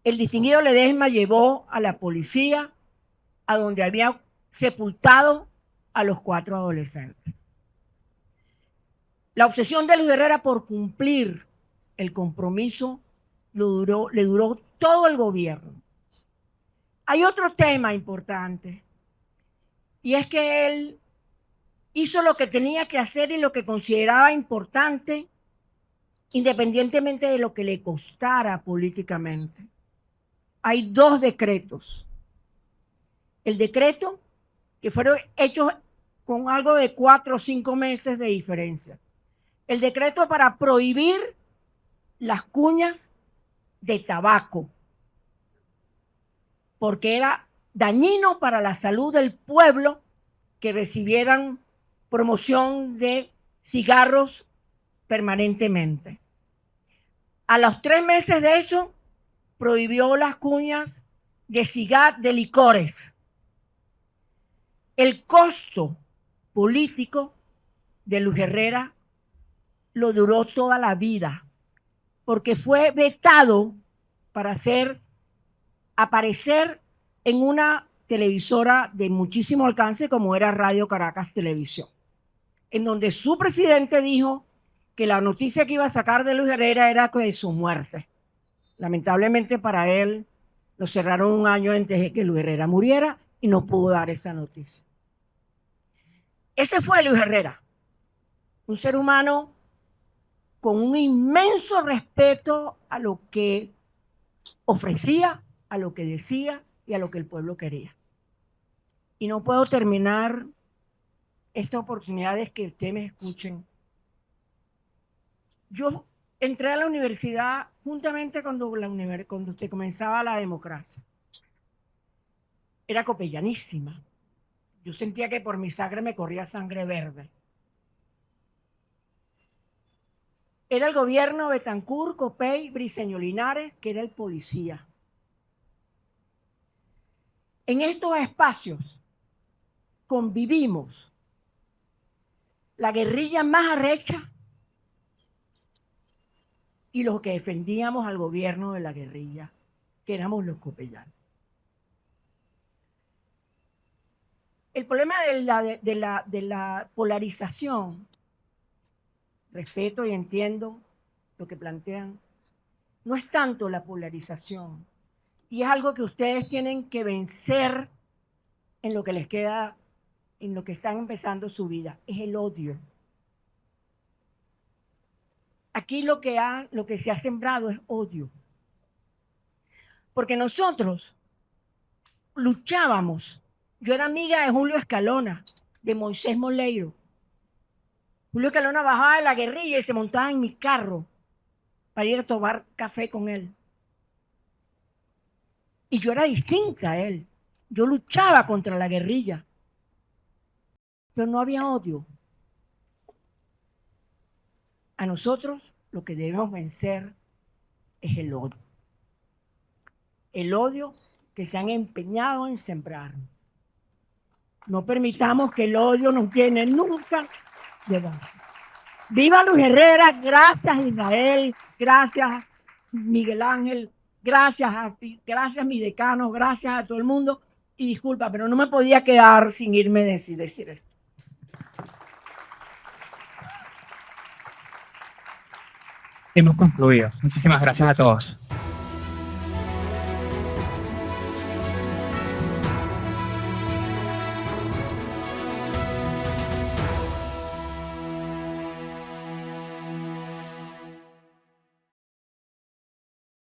el distinguido Ledesma llevó a la policía a donde había sepultado a los 4 adolescentes. La obsesión de Luis Herrera por cumplir el compromiso le duró todo el gobierno. Hay otro tema importante, y es que él hizo lo que tenía que hacer y lo que consideraba importante, independientemente de lo que le costara políticamente. Hay 2 decretos. El decreto, que fueron hechos con algo de 4 o 5 meses de diferencia. El decreto para prohibir las cuñas de tabaco, porque era dañino para la salud del pueblo que recibieran promoción de cigarros permanentemente. A los 3 meses de eso, prohibió las cuñas de licores. El costo político de Luis Herrera lo duró toda la vida, porque fue vetado para aparecer en una televisora de muchísimo alcance como era Radio Caracas Televisión, en donde su presidente dijo que la noticia que iba a sacar de Luis Herrera era de su muerte. Lamentablemente para él, lo cerraron un año antes de que Luis Herrera muriera y no pudo dar esa noticia. Ese fue Luis Herrera, un ser humano con un inmenso respeto a lo que ofrecía, a lo que decía y a lo que el pueblo quería. Y no puedo terminar esta oportunidad de que ustedes me escuchen. Yo entré a la universidad juntamente cuando usted comenzaba la democracia. Era copellanísima. Yo sentía que por mi sangre me corría sangre verde. Era el gobierno Betancur, Copey, Briceño Linares, que era el policía. En estos espacios convivimos la guerrilla más arrecha y los que defendíamos al gobierno de la guerrilla, que éramos los copellanos. El problema de la polarización, respeto y entiendo lo que plantean, no es tanto la polarización, y es algo que ustedes tienen que vencer en lo que les queda, en lo que están empezando su vida, es el odio. Aquí lo que se ha sembrado es odio. Porque nosotros luchábamos. Yo era amiga de Julio Escalona, de Moisés Moleiro. Julio Escalona bajaba de la guerrilla y se montaba en mi carro para ir a tomar café con él. Y yo era distinta a él. Yo luchaba contra la guerrilla. Pero no había odio. A nosotros lo que debemos vencer es el odio. El odio que se han empeñado en sembrar. No permitamos que el odio nos llene nunca de dolor. ¡Viva Luis Herrera! Gracias Israel, gracias Miguel Ángel, gracias mi decano, gracias a todo el mundo. Y disculpa, pero no me podía quedar sin irme a decir esto. Hemos concluido. Muchísimas gracias a todos.